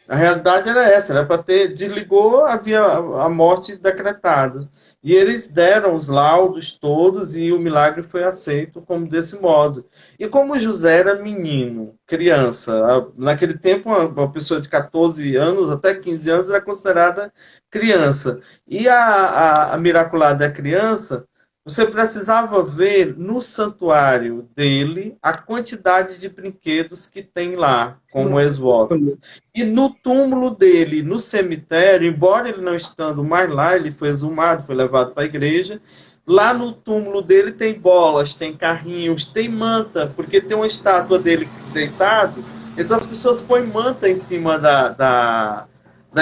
A realidade era essa, era para ter, desligou, havia a morte decretada. E eles deram os laudos todos e o milagre foi aceito como desse modo. E como José era menino, criança, naquele tempo uma pessoa de 14 anos até 15 anos era considerada criança. E a Miraculada é criança, você precisava ver no santuário dele a quantidade de brinquedos que tem lá, como ex-votos. E no túmulo dele, no cemitério, embora ele não estando mais lá, ele foi exumado, foi levado para a igreja, lá no túmulo dele tem bolas, tem carrinhos, tem manta, porque tem uma estátua dele deitado, então as pessoas põem manta em cima da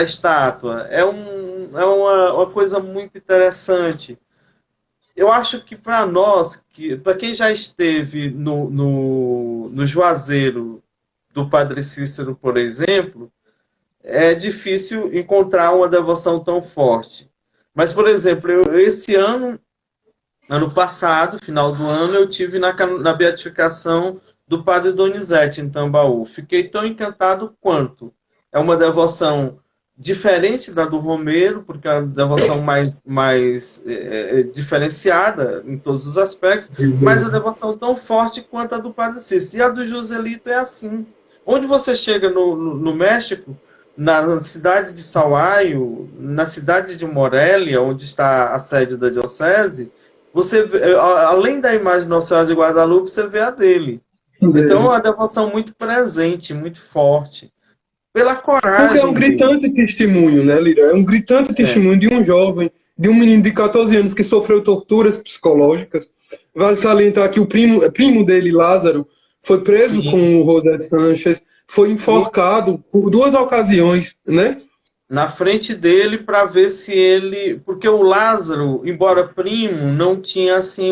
estátua. É uma coisa muito interessante. Eu acho que para nós, para quem já esteve no Juazeiro do Padre Cícero, por exemplo, é difícil encontrar uma devoção tão forte. Mas, por exemplo, esse ano passado, final do ano, eu tive na beatificação do Padre Donizete, em Tambaú. Fiquei tão encantado quanto. É uma devoção diferente da do Romero, porque é uma devoção mais diferenciada em todos os aspectos, mas a devoção tão forte quanto a do Padre Cícero. E a do Joselito é assim. Onde você chega no México, na cidade de Sauaio, na cidade de Morelia, onde está a sede da diocese, você vê, além da imagem de Nossa Senhora de Guadalupe, você vê a dele. Então, é É. uma devoção muito presente, muito forte, pela Porque é um coragem dele. gritante testemunho, né, Lira? É um gritante É, testemunho de um jovem, de um menino de 14 anos que sofreu torturas psicológicas. Vale salientar que o primo dele, Lázaro, foi preso sim. com o José Sanches, foi E enforcado por duas ocasiões, né? na frente dele para ver se ele. Porque o Lázaro, embora primo, não tinha assim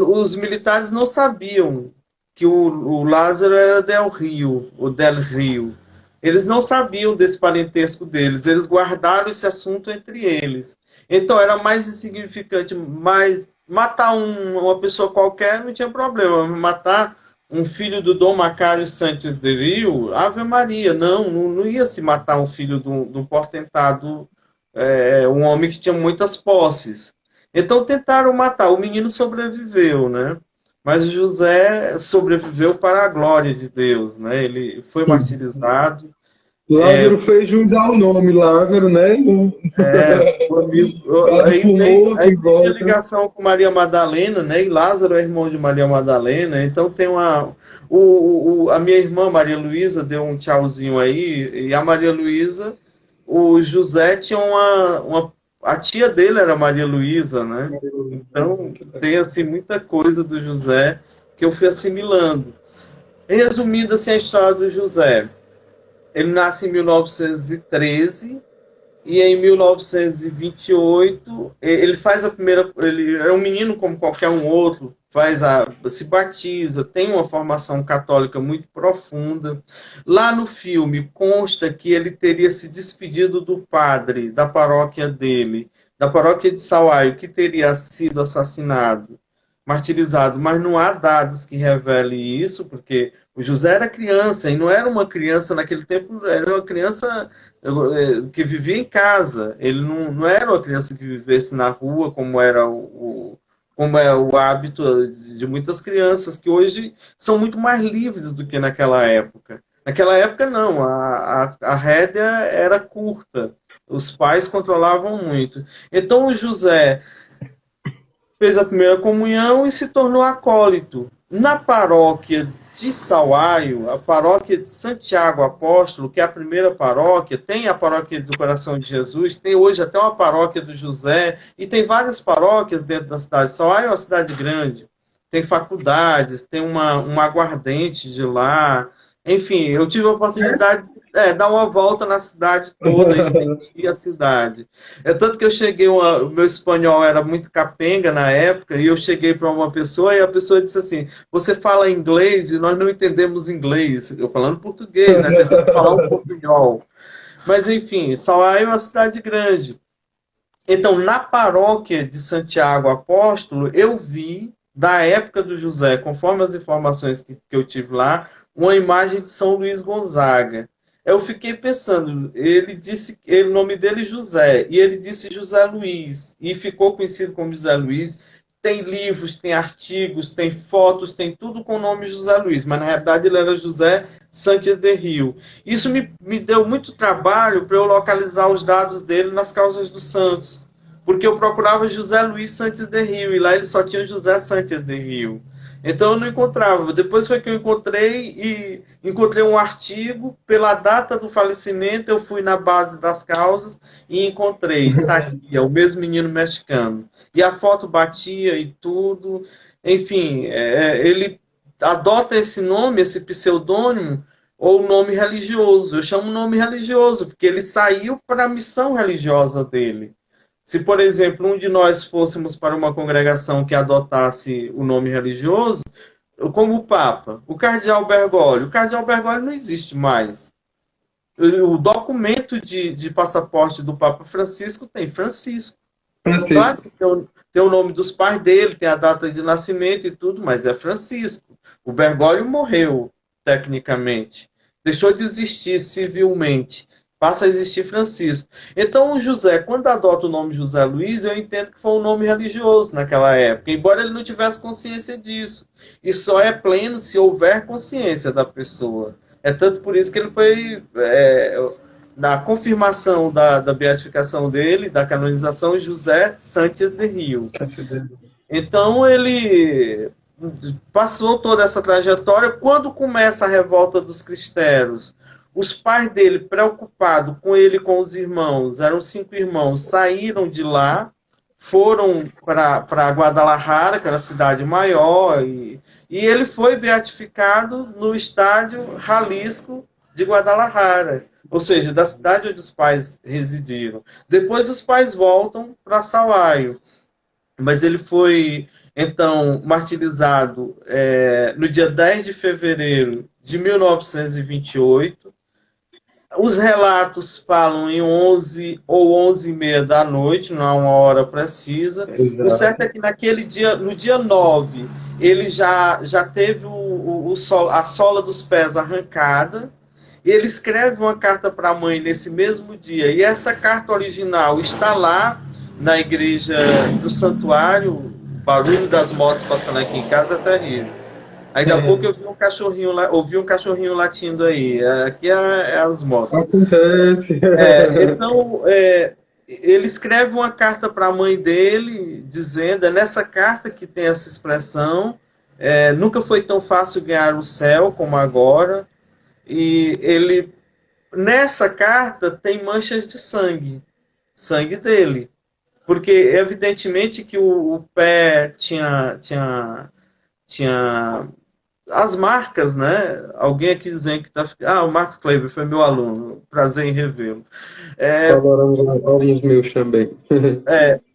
os militares não sabiam que o Lázaro era Del Rio, o Del Rio. Eles não sabiam desse parentesco deles, eles guardaram esse assunto entre eles. Então era mais insignificante, mais matar uma pessoa qualquer não tinha problema, matar um filho do Dom Macário Santos de Rio, Ave Maria, não ia se matar um filho de um portentado, um homem que tinha muitas posses. Então tentaram matar. O menino sobreviveu, né? Mas José sobreviveu para a glória de Deus, né? Ele foi martirizado. Lázaro fez jus ao nome, Lázaro, né? O amigo, Dado por morto aí e tem a volta. ligação com Maria Madalena, né? E Lázaro é irmão de Maria Madalena. Então tem uma. A minha irmã Maria Luísa deu um tchauzinho aí, e a Maria Luísa, o José tinha a tia dele era Maria Luísa, né? Então tem assim muita coisa do José que eu fui assimilando. Resumindo assim a história do José, ele nasce em 1913 e em 1928 ele faz a primeira, ele é um menino como qualquer um outro, se batiza, tem uma formação católica muito profunda. Lá no filme consta que ele teria se despedido do padre da paróquia dele, da paróquia de Sauaio, que teria sido assassinado, martirizado, mas não há dados que revelem isso, porque o José era criança, e não era uma criança naquele tempo, era uma criança que vivia em casa. Ele não era uma criança que vivesse na rua, como é o hábito de muitas crianças, que hoje são muito mais livres do que naquela época. Naquela época, não, a rédea era curta, os pais controlavam muito. Então, o José fez a primeira comunhão e se tornou acólito. Na paróquia de Sauaio, a paróquia de Santiago Apóstolo, que é a primeira paróquia, tem a paróquia do Coração de Jesus, tem hoje até uma paróquia do José, e tem várias paróquias dentro da cidade. Sauaio é uma cidade grande, tem faculdades, tem uma aguardente de lá. Enfim, eu tive a oportunidade de dar uma volta na cidade toda e sentir a cidade. É tanto que eu cheguei, o meu espanhol era muito capenga na época, e eu cheguei para uma pessoa e a pessoa disse assim: Você fala inglês e nós não entendemos inglês. Eu falando português, né? Tentando falar um portunhol. Mas enfim, Sauá é uma cidade grande. Então, na paróquia de Santiago Apóstolo, eu vi, da época do José, conforme as informações que eu tive lá, uma imagem de São Luís Gonzaga. Eu fiquei pensando, ele disse, o nome dele é José, e ele disse José Luiz, e ficou conhecido como José Luiz. Tem livros, tem artigos, tem fotos, tem tudo com o nome José Luiz, mas na realidade ele era José Santos de Rio. Isso me deu muito trabalho para eu localizar os dados dele nas causas dos santos, porque eu procurava José Luiz Santos de Rio, e lá ele só tinha José Santos de Rio. Então eu não encontrava. Depois foi que eu encontrei um artigo, pela data do falecimento, eu fui na base das causas e encontrei. Tá aqui, é o mesmo menino mexicano. E a foto batia e tudo. Enfim, ele adota esse nome, esse pseudônimo, ou nome religioso. Eu chamo nome religioso, porque ele saiu para a missão religiosa dele. Se, por exemplo, um de nós fôssemos para uma congregação que adotasse o nome religioso, como o Papa, o Cardeal Bergoglio não existe mais. O documento de passaporte do Papa Francisco tem Francisco. Claro Francisco. que tem o nome dos pais dele, tem a data de nascimento e tudo, mas é Francisco. O Bergoglio morreu, tecnicamente. Deixou de existir civilmente. Passa a existir Francisco. Então, o José, quando adota o nome José Luiz, eu entendo que foi um nome religioso naquela época, embora ele não tivesse consciência disso. E só é pleno se houver consciência da pessoa. É tanto por isso que ele foi na confirmação da beatificação dele, da canonização, José Santos de Rio. Então passou toda essa trajetória. Quando começa a revolta dos cristãos, os pais dele, preocupados com ele e com os irmãos, eram 5 irmãos, saíram de lá, foram para Guadalajara, que era a cidade maior, e ele foi beatificado no estádio Jalisco de Guadalajara, ou seja, da cidade onde os pais residiram. Depois os pais voltam para Sahuayo, mas ele foi, então, martirizado no dia 10 de fevereiro de 1928. Os relatos falam em 11 ou 11h30 da noite, não há uma hora precisa. O certo é que naquele dia, no dia 9, ele já teve a sola dos pés arrancada. Ele escreve uma carta para a mãe nesse mesmo dia, e essa carta original está lá na igreja do santuário. O barulho das motos passando aqui em casa é terrível. Ainda há pouco eu ouvi um cachorrinho latindo aí. Aqui é as motos. Acontece. Então, ele escreve uma carta para a mãe dele, dizendo, é nessa carta que tem essa expressão, nunca foi tão fácil ganhar o céu como agora. E ele, nessa carta, tem manchas de sangue dele. Porque, evidentemente, que o pé tinha as marcas, né? Alguém aqui dizendo que está... o Marcos Kleber foi meu aluno. Prazer em revê-lo. Falaram alguns meus também.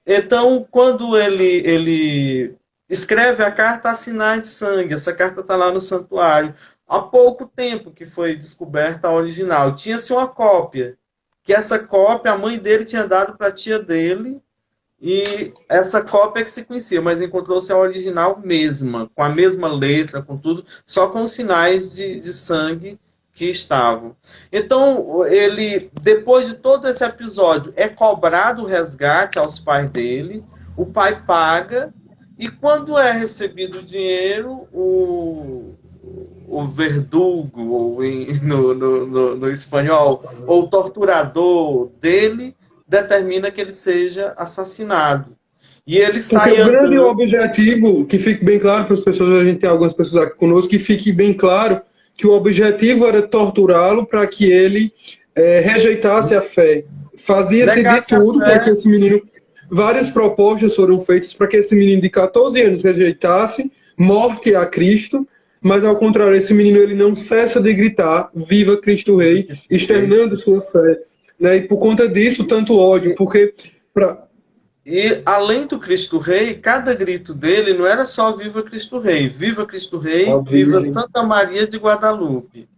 Então, quando ele escreve a carta, há sinais de sangue. Essa carta está lá no santuário. Há pouco tempo que foi descoberta a original. Tinha-se uma cópia. Que essa cópia, a mãe dele tinha dado para a tia dele, e essa cópia é que se conhecia, mas encontrou-se a original mesma, com a mesma letra, com tudo, só com os sinais de sangue que estavam. Então, ele, depois de todo esse episódio, é cobrado o resgate aos pais dele, o pai paga, e quando é recebido o dinheiro, o verdugo, ou no espanhol, ou o torturador dele, determina que ele seja assassinado. E ele sai Porque o grande andando... objetivo, que fique bem claro para as pessoas, a gente tem algumas pessoas aqui conosco, que fique bem claro que o objetivo era torturá-lo para que ele rejeitasse a fé. Fazia-se de tudo para que esse menino... Várias propostas foram feitas para que esse menino de 14 anos rejeitasse morte a Cristo, mas ao contrário, esse menino ele não cessa de gritar viva Cristo Rei, externando sua fé. Né? E por conta disso, tanto ódio, porque... E além do Cristo Rei, cada grito dele não era só viva Cristo Rei, viva Santa Maria de Guadalupe.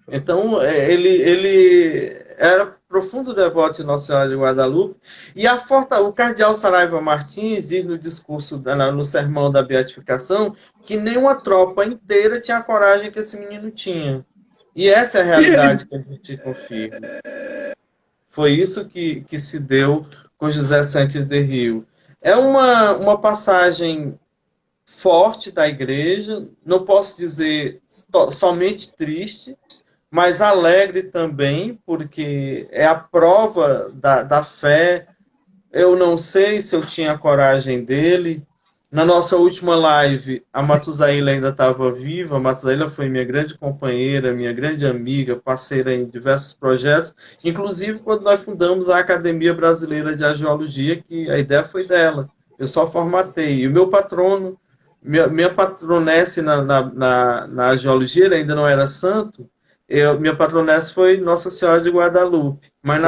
Então, ele era profundo devoto de Nossa Senhora de Guadalupe. E o cardeal Saraiva Martins diz no discurso, no sermão da beatificação, que nenhuma tropa inteira tinha a coragem que esse menino tinha. E essa é a realidade que a gente confirma. Foi isso que se deu com José Santos de Rio. É uma passagem forte da igreja, não posso dizer somente triste, mas alegre também, porque é a prova da fé. Eu não sei se eu tinha a coragem dele. Na nossa última live, a Matusaíla ainda estava viva. A Matusaíla foi minha grande companheira, minha grande amiga, parceira em diversos projetos, inclusive quando nós fundamos a Academia Brasileira de Agiologia, que a ideia foi dela. Eu só formatei. E o meu patrono, minha patronesse na agiologia, ele ainda não era santo, minha patronesse foi Nossa Senhora de Guadalupe, mas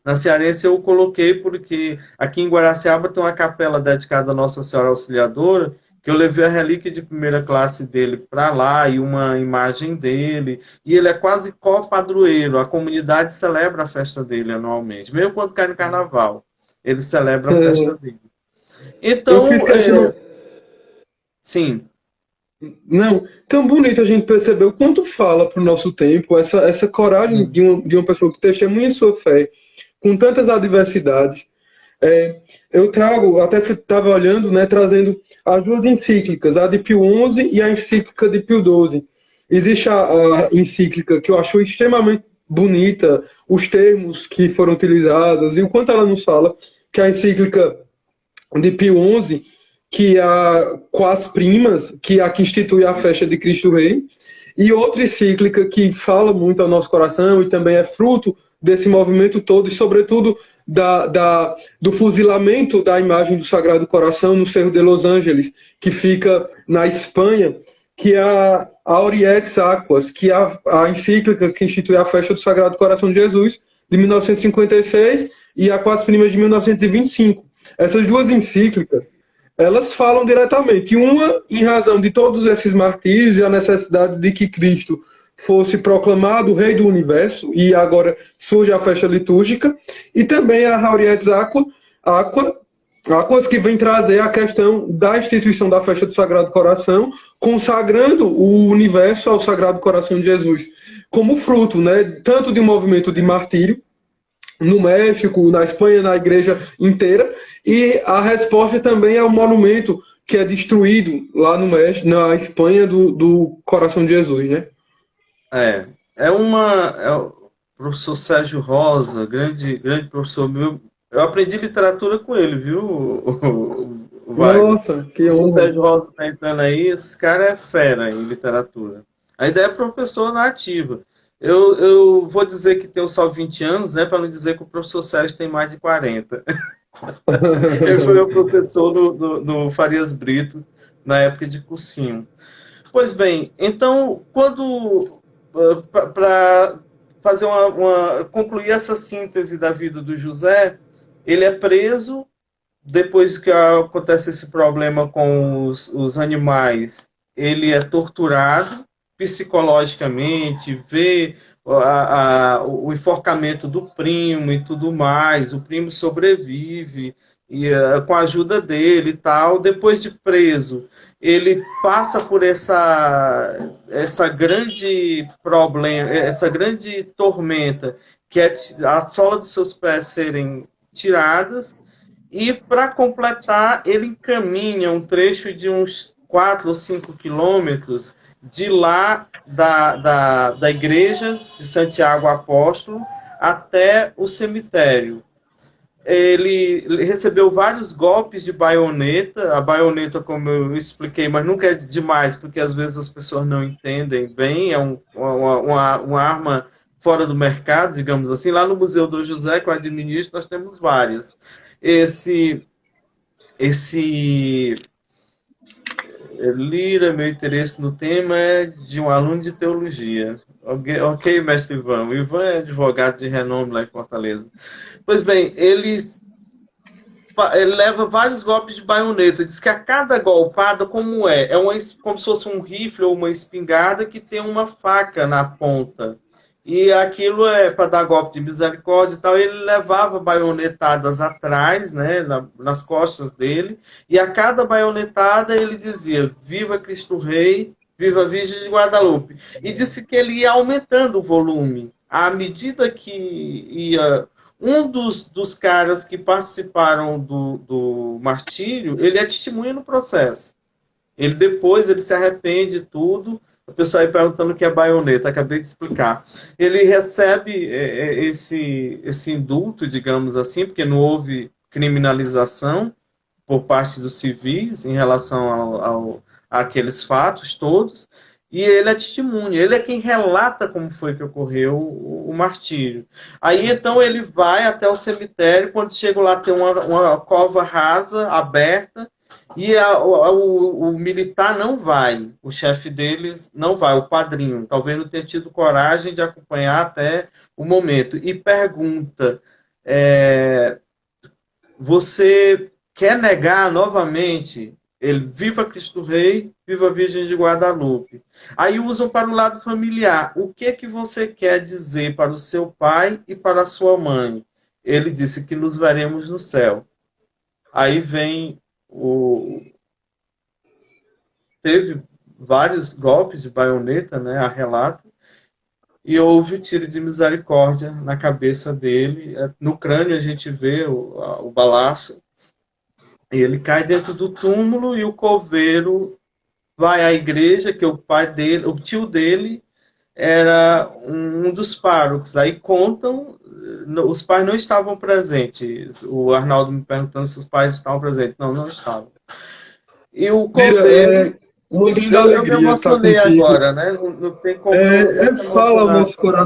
na cearense eu o coloquei porque aqui em Guaraciaba tem uma capela dedicada a Nossa Senhora Auxiliadora, que eu levei a relíquia de primeira classe dele para lá e uma imagem dele, e ele é quase co-padroeiro, a comunidade celebra a festa dele anualmente, mesmo quando cai no carnaval, ele celebra a festa dele. Então, sim. Não, tão bonito a gente perceber o quanto fala para o nosso tempo, essa coragem de uma pessoa que testemunha sua fé, com tantas adversidades. Eu trago, até estava olhando, né, trazendo as duas encíclicas, a de Pio XI e a encíclica de Pio XII. Existe a encíclica que eu acho extremamente bonita, os termos que foram utilizados e o quanto ela nos fala, que é a encíclica de Pio XI, que é a Quas Primas, que é a que institui a festa de Cristo Rei, e outra encíclica que fala muito ao nosso coração e também é fruto desse movimento todo, e sobretudo do fuzilamento da imagem do Sagrado Coração no Cerro de Los Angeles, que fica na Espanha, que é a Aurietis Aquas, que é a encíclica que institui a festa do Sagrado Coração de Jesus, de 1956, e a Quas Primas de 1925. Essas duas encíclicas, elas falam diretamente, uma em razão de todos esses martírios e a necessidade de que Cristo fosse proclamado o Rei do Universo, e agora surge a festa litúrgica, e também a Aurietis Aquas, que vem trazer a questão da instituição da festa do Sagrado Coração, consagrando o universo ao Sagrado Coração de Jesus, como fruto, né, tanto de um movimento de martírio, no México, na Espanha, na igreja inteira, e a resposta também é o monumento que é destruído lá no México, na Espanha, do Coração de Jesus, né? É o professor Sérgio Rosa, grande professor meu. Eu aprendi literatura com ele, viu, o Wagner? Nossa, que O professor honra. Sérgio Rosa está entrando aí, esse cara é fera em literatura. Ainda é professor na ativa. Eu vou dizer que tenho só 20 anos, né, para não dizer que o professor Sérgio tem mais de 40. Ele foi meu professor no Farias Brito, na época de cursinho. Pois bem, então, para fazer concluir essa síntese da vida do José, ele é preso, depois que acontece esse problema com os animais, ele é torturado psicologicamente, vê o enforcamento do primo e tudo mais, o primo sobrevive, e com a ajuda dele e tal. Depois de preso, ele passa por essa grande problema, essa grande tormenta, que é a sola de seus pés serem tiradas, e para completar, ele encaminha um trecho de uns 4 ou 5 quilômetros de lá da igreja de Santiago Apóstolo até o cemitério. Ele recebeu vários golpes de baioneta. A baioneta, como eu expliquei, mas nunca é demais, porque às vezes as pessoas não entendem bem, é uma arma fora do mercado, digamos assim. Lá no Museu do José, que eu administro, nós temos várias. Lira, meu interesse no tema é de um aluno de teologia. Ok, mestre Ivan. O Ivan é advogado de renome lá em Fortaleza. Pois bem, ele leva vários golpes de baioneta. Diz que a cada golpada, como como se fosse um rifle ou uma espingarda que tem uma faca na ponta. E aquilo é para dar golpe de misericórdia e tal. Ele levava baionetadas atrás, né, nas costas dele, e a cada baionetada ele dizia: viva Cristo Rei, viva a Virgem de Guadalupe. E disse que ele ia aumentando o volume. À medida que ia... Um dos caras que participaram do martírio, ele é testemunha no processo. Depois ele se arrepende de tudo. O pessoal aí perguntando o que é baioneta, acabei de explicar. Ele recebe esse indulto, digamos assim, porque não houve criminalização por parte dos civis em relação àqueles fatos todos, e ele é testemunha, ele é quem relata como foi que ocorreu o martírio. Aí então ele vai até o cemitério, quando chega lá tem uma cova rasa, aberta, e o militar não vai, o chefe deles não vai, o padrinho, talvez não tenha tido coragem de acompanhar até o momento, e pergunta: você quer negar novamente? Ele: viva Cristo Rei, viva a Virgem de Guadalupe. Aí usam para o lado familiar: o que você quer dizer para o seu pai e para a sua mãe? Ele disse que nos veremos no céu. Aí vem teve vários golpes de baioneta, né, a relato, e houve o tiro de misericórdia na cabeça dele. No crânio a gente vê o balaço, e ele cai dentro do túmulo, e o coveiro vai à igreja, que o tio dele era um dos párocos. Aí contam, os pais não estavam presentes. O Arnaldo me perguntando se os pais estavam presentes. Não estavam. E o Vira, Cordeiro, o Andrinho da eu me Alegria tá emocionei contigo. agora, né? Não tem como não se Fala ao emocionar. nosso coração.